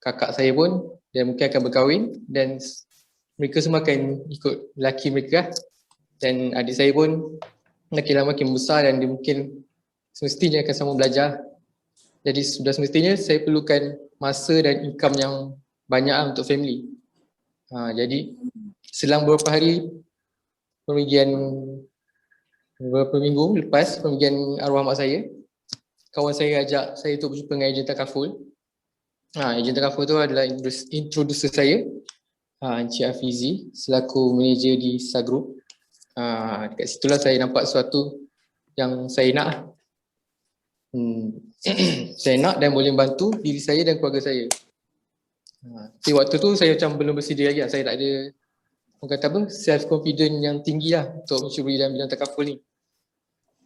kakak saya pun dia mungkin akan berkahwin dan mereka semua akan ikut lelaki mereka. Dan adik saya pun makin lama makin besar dan dia mungkin semestinya akan sama belajar. Jadi sudah semestinya saya perlukan masa dan income yang banyak untuk family. Jadi selang beberapa hari beberapa minggu lepas pemilihan arwah mak saya, kawan saya ajak saya untuk berjumpa dengan ejen takaful. Ejen takaful tu adalah introducer saya, Encik Afizi, selaku manager di Sagroup. Dekat situlah saya nampak sesuatu yang saya nak. Saya nak dan boleh bantu diri saya dan keluarga saya. Tapi waktu tu saya macam belum bersedia lagi lah. Saya tak ada orang kata apa, self confident yang tinggi lah untuk mencuri dalam bidang takaful ni.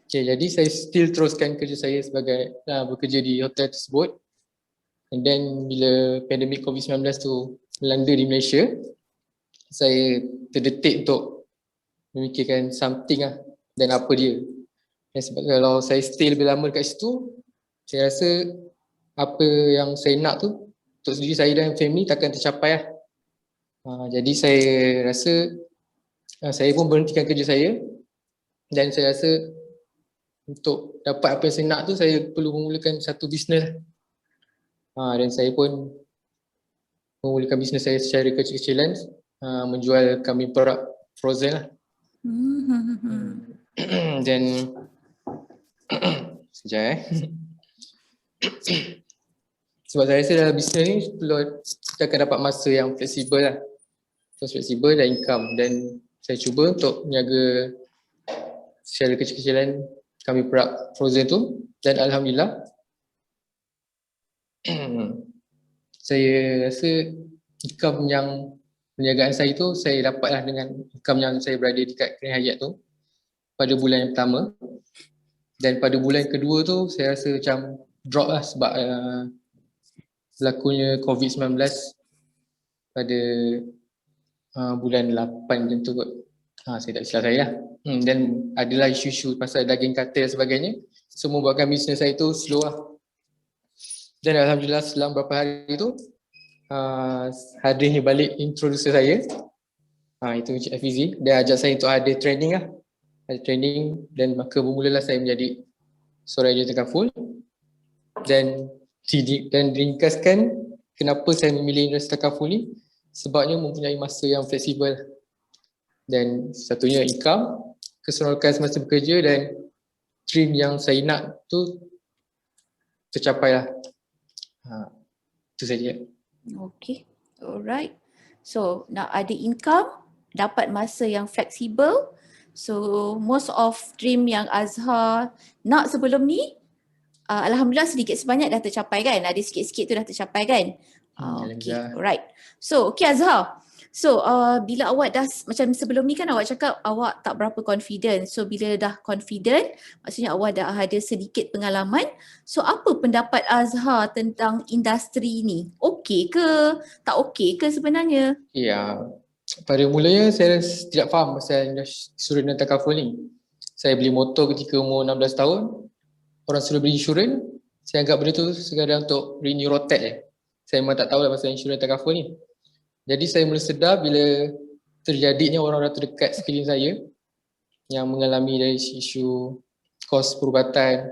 Okay, jadi saya still teruskan kerja saya sebagai bekerja di hotel tersebut. And then bila pandemik COVID-19 tu melanda di Malaysia, saya terdetik untuk memikirkan something lah dan apa dia. Sebab kalau saya stay lebih lama dekat situ, saya rasa apa yang saya nak tu untuk diri saya dan family takkan tercapai lah. Jadi saya rasa saya pun berhentikan kerja saya dan saya rasa untuk dapat apa yang saya nak tu saya perlu memulakan satu bisnes. Dan saya pun memulakan bisnes saya secara kecil-kecilan, menjual kambing perak frozen lah. Dan sekejap sebab saya rasa dalam bisnes ni kita akan dapat masa yang fleksibel lah. Fleksibel dan income, dan saya cuba untuk menjaga secara kecil-kecilan kambing perak frozen tu, dan alhamdulillah saya rasa income yang perniagaan saya tu saya dapatlah dengan income yang saya berada dekat Gerai Hyatt tu pada bulan yang pertama. Dan pada bulan kedua tu saya rasa macam drop lah sebab berlakunya COVID-19 pada bulan 8 macam tu kot. Saya tak silap saya lah. Dan adalah isu-isu pasal daging kartel dan sebagainya. Semua buatkan bisnes saya tu slow lah. Dan alhamdulillah selang beberapa hari tu hadirnya balik introducer saya, itu Encik Afizi. Dia ajak saya untuk ada training lah. Ada training, dan maka bermulalah saya menjadi seorang ejen takaful. Dan diringkaskan kenapa saya memilih industri takaful ni, sebabnya mempunyai masa yang fleksibel dan satunya income, keseronokan semasa bekerja, dan dream yang saya nak tu tercapai lah. Itu saja. Okay, alright. So nak ada income dapat masa yang fleksibel. So most of dream yang Azhar nak sebelum ni, alhamdulillah sedikit sebanyak dah tercapai kan? Ada sikit-sikit tu dah tercapai kan? Okay, Alhamdulillah. alright. So okay Azhar. So bila awak dah macam sebelum ni kan awak cakap awak tak berapa confident. So bila dah confident, maksudnya awak dah ada sedikit pengalaman. So apa pendapat Azhar tentang industri ni? Okey ke? Tak okey ke sebenarnya? Ya, pada mulanya saya tidak faham pasal insurans dan takaful ni. Saya beli motor ketika umur 16 tahun. Orang suruh beli insurans, saya anggap benda tu sekadar untuk renew road tax je. Saya memang tak tahu lah pasal insurans takaful ni. Jadi saya mula sedar bila terjadinya orang-orang terdekat sekeliling saya yang mengalami dari isu kos perubatan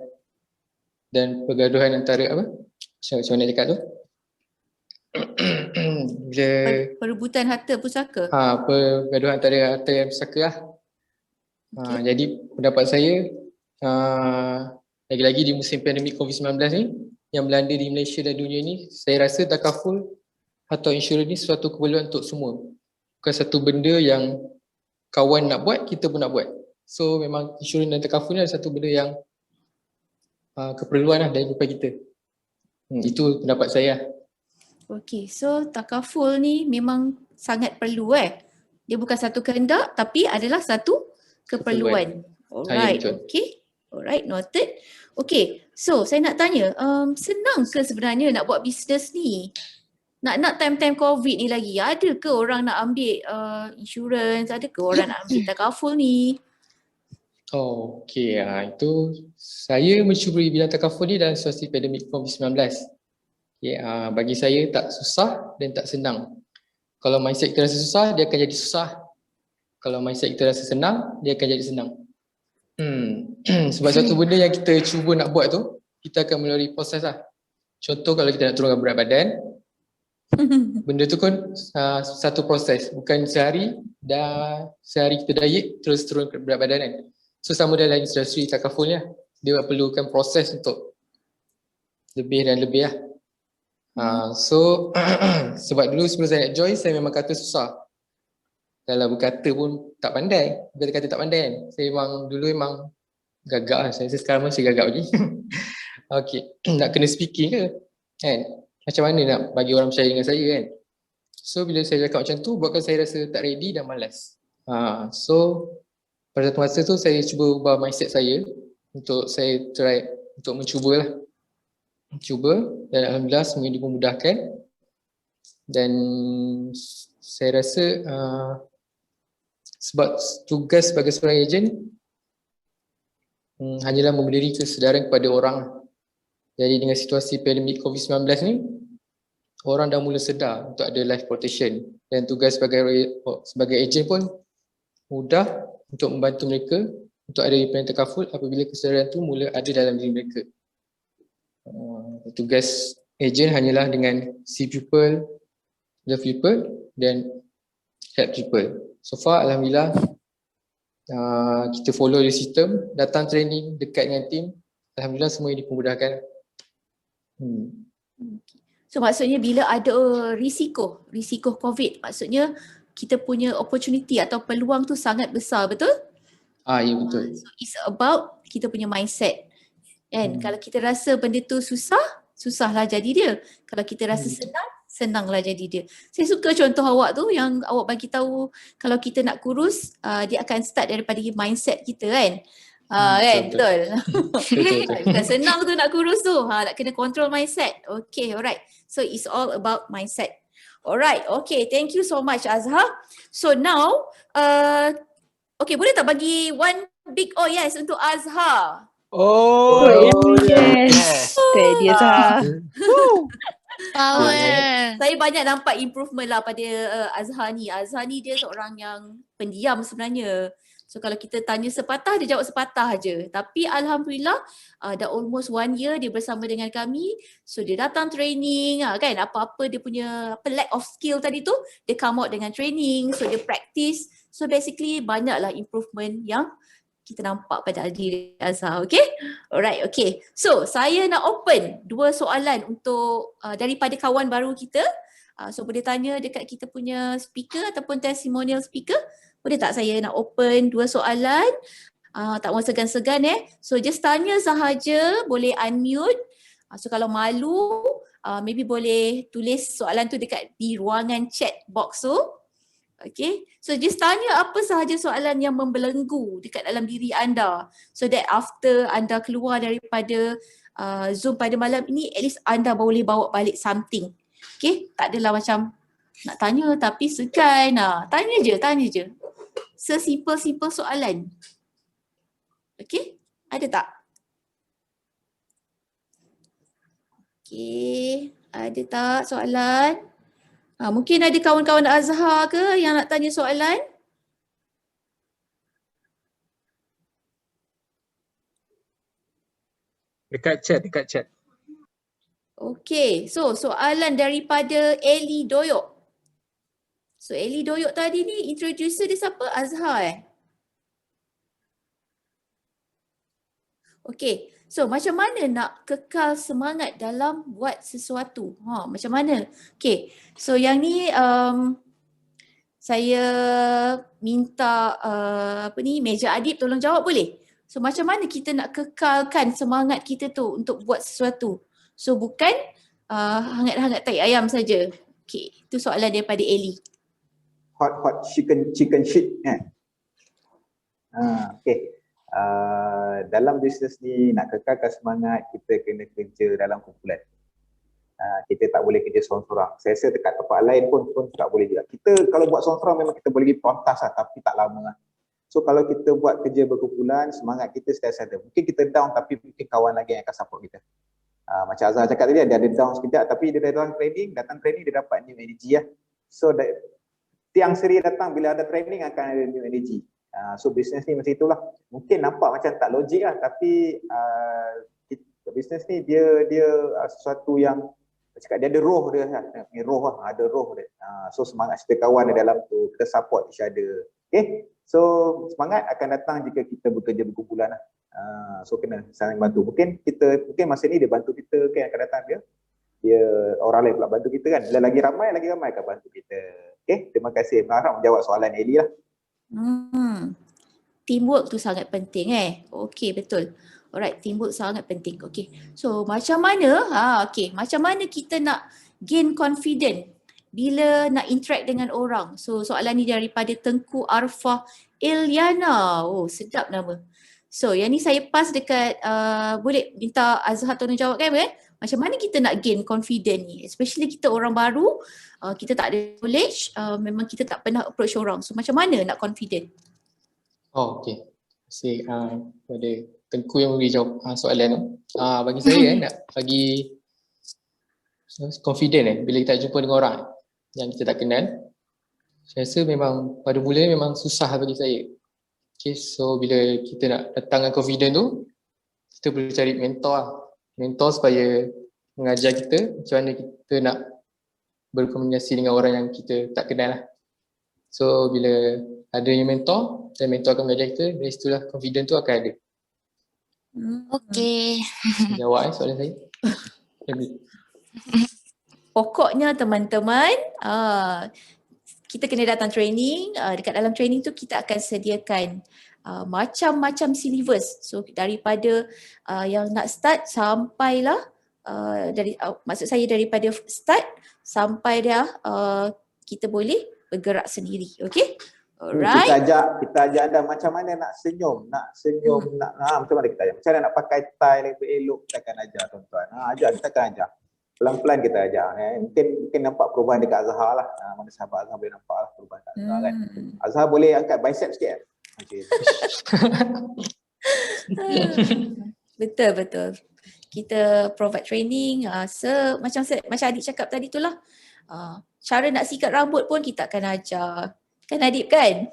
dan pergaduhan antara macam mana cakap tu? Bila Perebutan harta pusaka. pergaduhan antara harta dan pusaka lah. Jadi pendapat saya lagi-lagi di musim pandemik COVID-19 ni yang melanda di Malaysia dan dunia ni, saya rasa takaful atau insurans ni suatu keperluan untuk semua. Bukan satu benda yang kawan nak buat, kita pun nak buat. So memang insurans dan takaful ni adalah satu benda yang keperluan lah dari kehidupan kita. Itu pendapat saya. Okay, so takaful ni memang sangat perlu Dia bukan satu kehendak tapi adalah satu keperluan. Alright, betul. okay. Alright, noted. Okay, so saya nak tanya, senang ke sebenarnya nak buat bisnes ni? Nak time-time COVID ni lagi, ada ke orang nak ambil insurans, ada ke orang nak ambil takaful ni? Okay, itu saya mencuburi bidang takaful ni dalam situasi pandemik COVID-19. Okay, bagi saya tak susah dan tak senang. Kalau mindset kita rasa susah, dia akan jadi susah. Kalau mindset kita rasa senang, dia akan jadi senang. Sebab satu benda yang kita cuba nak buat tu, kita akan melalui proses lah. Contoh kalau kita nak turunkan berat badan, benda tu kan satu proses. Bukan sehari kita diet terus turun berat badan kan. So sama dalam industri takaful ni lah. Dia perlukan proses untuk lebih dan lebih lah. So sebab dulu sebelum saya nak join, saya memang kata susah. Kalau berkata pun tak pandai. Bila kata tak pandai kan. Saya dulu memang gagap lah. Saya sekarang masih gagap lagi. Okay, nak kena speaking ke kan? Macam mana nak bagi orang percaya dengan saya kan? So bila saya cakap macam tu, buatkan saya rasa tak ready dan malas. So pada satu masa tu saya cuba ubah mindset saya untuk saya try untuk mencubalah. Cuba dan alhamdulillah semua ini dimudahkan. Dan saya rasa sebab tugas sebagai seorang ejen hanyalah memberi kesedaran kepada orang. Jadi dengan situasi pandemik COVID-19 ni, orang dah mula sedar untuk ada life protection. Dan tugas sebagai ejen pun mudah untuk membantu mereka untuk ada plan takaful apabila kesedaran tu mula ada dalam diri mereka. Tugas ejen hanyalah dengan see people, love people dan help people. So far alhamdulillah kita follow the system, datang training dekat dengan team, alhamdulillah semua ini dimudahkan. So maksudnya bila ada risiko COVID, maksudnya kita punya opportunity atau peluang tu sangat besar, betul? Ya betul. So it's about kita punya mindset. Kan? Kalau kita rasa benda tu susah, susahlah jadi dia. Kalau kita rasa senang, senanglah jadi dia. Saya suka contoh awak tu yang awak bagi tahu kalau kita nak kurus, dia akan start daripada mindset kita kan. Kan, betul. Bukan senang tu nak kurus tu. Nak kena control mindset. Okay, alright. So it's all about mindset. Alright, okay. Thank you so much Azhar. So now, okay, boleh tak bagi one big yes untuk Azhar? Yes. Dia Azhar. Power. Saya banyak nampak improvement lah pada Azhar ni. Azhar ni dia seorang yang pendiam sebenarnya. So kalau kita tanya sepatah, dia jawab sepatah je. Tapi alhamdulillah dah almost 1 year dia bersama dengan kami. So dia datang training kan, apa-apa dia punya lack of skill tadi tu, dia come out dengan training. So dia practice. So basically banyaklah improvement yang kita nampak pada diri Azhar. Okay? Alright, okay. So saya nak open 2 soalan untuk daripada kawan baru kita. So boleh tanya dekat kita punya speaker ataupun testimonial speaker. Boleh tak saya nak open 2 soalan? Tak mahu segan-segan So just tanya sahaja, boleh unmute. So kalau malu, maybe boleh tulis soalan tu dekat di ruangan chat box tu. Okay, so just tanya apa sahaja soalan yang membelenggu dekat dalam diri anda, so that after anda keluar daripada Zoom pada malam ini, at least anda boleh bawa balik something. Okay, tak adalah macam nak tanya tapi segan. Tanya je. Sesimpel-simpel soalan. Okay, ada tak? Okay, ada tak soalan? Mungkin ada kawan-kawan Azhar ke yang nak tanya soalan? Dekat chat. Okay, so soalan daripada Eli Doyok. So Eli Doyok tadi ni introducer dia siapa? Azhar Okay, so macam mana nak kekal semangat dalam buat sesuatu? Macam mana? Okay, so yang ni saya minta Meja Adib tolong jawab boleh? So macam mana kita nak kekalkan semangat kita tu untuk buat sesuatu? So bukan hangat-hangat tai ayam saja. Okay, itu soalan daripada Eli. Hot chicken shit kan. Okay. Dalam bisnes ni nak kekalkan semangat, kita kena kerja dalam kumpulan. Kita tak boleh kerja seorang-seorang. Saya rasa dekat tempat lain pun tak boleh juga. Kita kalau buat seorang-seorang memang kita boleh pergi pontas tapi tak lama. So kalau kita buat kerja berkumpulan, semangat kita sentiasa ada. Mungkin kita down tapi mungkin kawan lagi yang akan support kita. Macam Azhar cakap tadi, dia ada down sekejap tapi dia datang training dia dapat new energy lah. So tiang seri datang bila ada training akan ada new energy. So bisnes ni macam itulah. Mungkin nampak macam tak logik lah tapi bisnes ni dia sesuatu yang cakap dia ada roh dia kan. Roh lah, ada roh dia. So semangat kita kawan di dalam tu, kita support each other. Okay, so semangat akan datang jika kita bekerja berkumpulan lah. So kena saling bantu. Mungkin masa ni dia bantu kita, kan akan datang dia orang lain pula bantu kita kan. Bila lagi ramai akan bantu kita. Okay, terima kasih. Harap menjawab soalan Eli lah. Teamwork tu sangat penting Okay, betul. Alright, teamwork sangat penting. Okay, so macam mana macam mana kita nak gain confident bila nak interact dengan orang? So soalan ni daripada Tengku Arfah Ilyana. Oh, sedap nama. So yang ni saya pass dekat boleh minta Azhar tolong jawab kan? Macam mana kita nak gain confident ni? Especially kita orang baru, kita tak ada knowledge, memang kita tak pernah approach orang. So macam mana nak confident? Okay. Terima kasih kepada Tengku yang boleh jawab soalan tu. Bagi saya nak bagi confident bila kita jumpa dengan orang yang kita tak kenal. Saya rasa memang pada mulanya memang susah bagi saya. Okay, so bila kita nak datangkan confident tu, kita boleh cari mentor supaya mengajar kita macam mana kita nak berkomunikasi dengan orang yang kita tak kenal lah. So bila adanya mentor dan mentor akan mengajar kita, dari situlah confident tu akan ada. Okay. Jawab soalan saya. Pokoknya teman-teman, kita kena datang training. Dekat dalam training tu kita akan sediakan macam-macam syllabus. So daripada yang nak start sampailah maksud saya daripada start sampai dah kita boleh bergerak sendiri. Okay? Alright. Kita ajak anda macam mana nak senyum, macam mana kita ajar. Macam mana nak pakai tie lebih elok, kita akan ajar tuan-tuan. Kita akan ajar. Pelan-pelan kita ajar. Mungkin nampak perubahan dekat Azhar lah. Mana sahabat Azhar boleh nampak lah perubahan dekat Azhar kan. Azhar boleh angkat bicep sikit. Okay. Betul. Kita provide training macam Adib cakap tadi tu lah. Cara nak sikat rambut pun kita akan ajar. Kan Adib kan?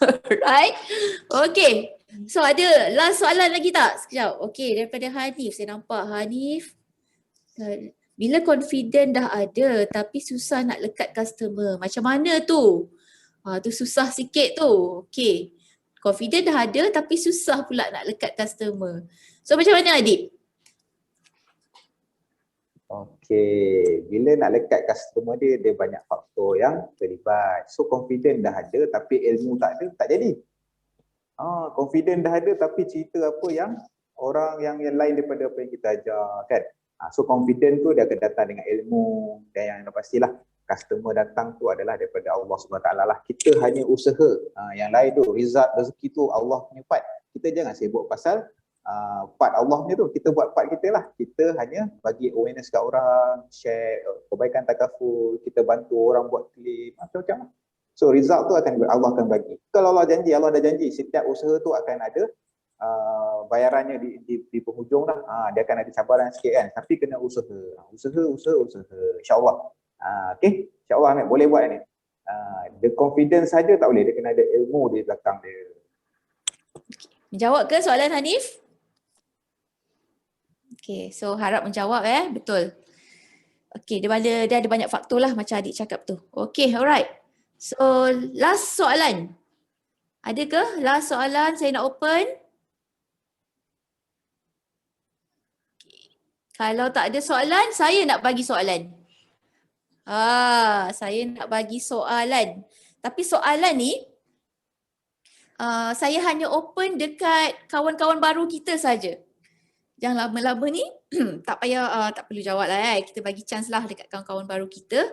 Alright. Okay. So ada last soalan lagi tak? Sekejap. Okay, daripada Hanif. Saya nampak Hanif. Bila confident dah ada tapi susah nak lekat customer. Macam mana tu? Tu susah sikit tu. Okay. Confident dah ada tapi susah pula nak lekat customer. So macam mana Adib? Okey, bila nak lekat customer dia banyak faktor yang terlibat. So confident dah ada tapi ilmu tak ada, tak jadi. Confident dah ada tapi cerita apa yang orang yang lain daripada apa yang kita ajar kan. So confident tu dia akan datang dengan ilmu dan yang pastilah customer datang tu adalah daripada Allah SWT lah. Kita hanya usaha. Yang lain tu result rezeki tu Allah punya part. Kita jangan sibuk pasal part Allah punya tu. Kita buat part kita lah. Kita hanya bagi awareness kat orang, share kebaikan takaful, kita bantu orang buat claim, macam-macam lah. So result tu Allah akan bagi. Kalau Allah janji, Allah dah janji setiap usaha tu akan ada bayarannya di penghujung lah. Dia akan ada cabaran sikit kan, tapi kena usaha. Usaha. InsyaAllah. Okay, insyaAllah Ahmed boleh buat ni. The confidence saja tak boleh, dia kena ada ilmu di belakang dia. Menjawab ke soalan Hanif? Okay, so harap menjawab betul. Okay, dia ada banyak faktor lah macam adik cakap tu. Okay, alright. So last soalan. Ada ke last soalan saya nak open? Okay. Kalau tak ada soalan, saya nak bagi soalan. Saya nak bagi soalan. Tapi soalan ni saya hanya open dekat kawan-kawan baru kita saja. Jangan lama-lama ni tak payah tak perlu jawab lah kita bagi chance lah dekat kawan-kawan baru kita.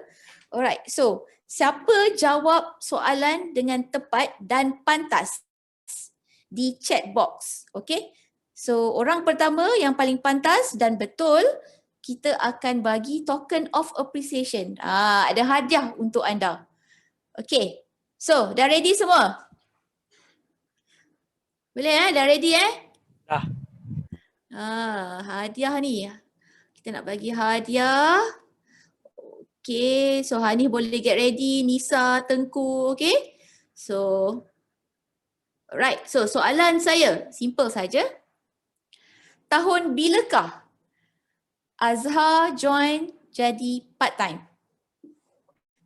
Alright, so siapa jawab soalan dengan tepat dan pantas di chat box, okay? So orang pertama yang paling pantas dan betul, kita akan bagi token of appreciation. Ada hadiah untuk anda. Okay, so dah ready semua? Boleh dah ready Dah. Hadiah ni. Kita nak bagi hadiah. Okay, so Hanif boleh get ready, Nisa, Tengku, okay? So, alright, so soalan saya, simple saja. Tahun bilakah Azhar join jadi part-time?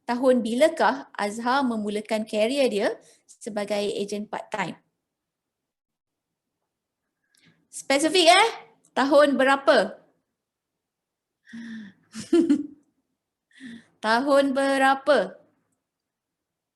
Tahun bilakah Azhar memulakan karier dia sebagai ejen part-time? Spesifik tahun berapa? Tahun berapa?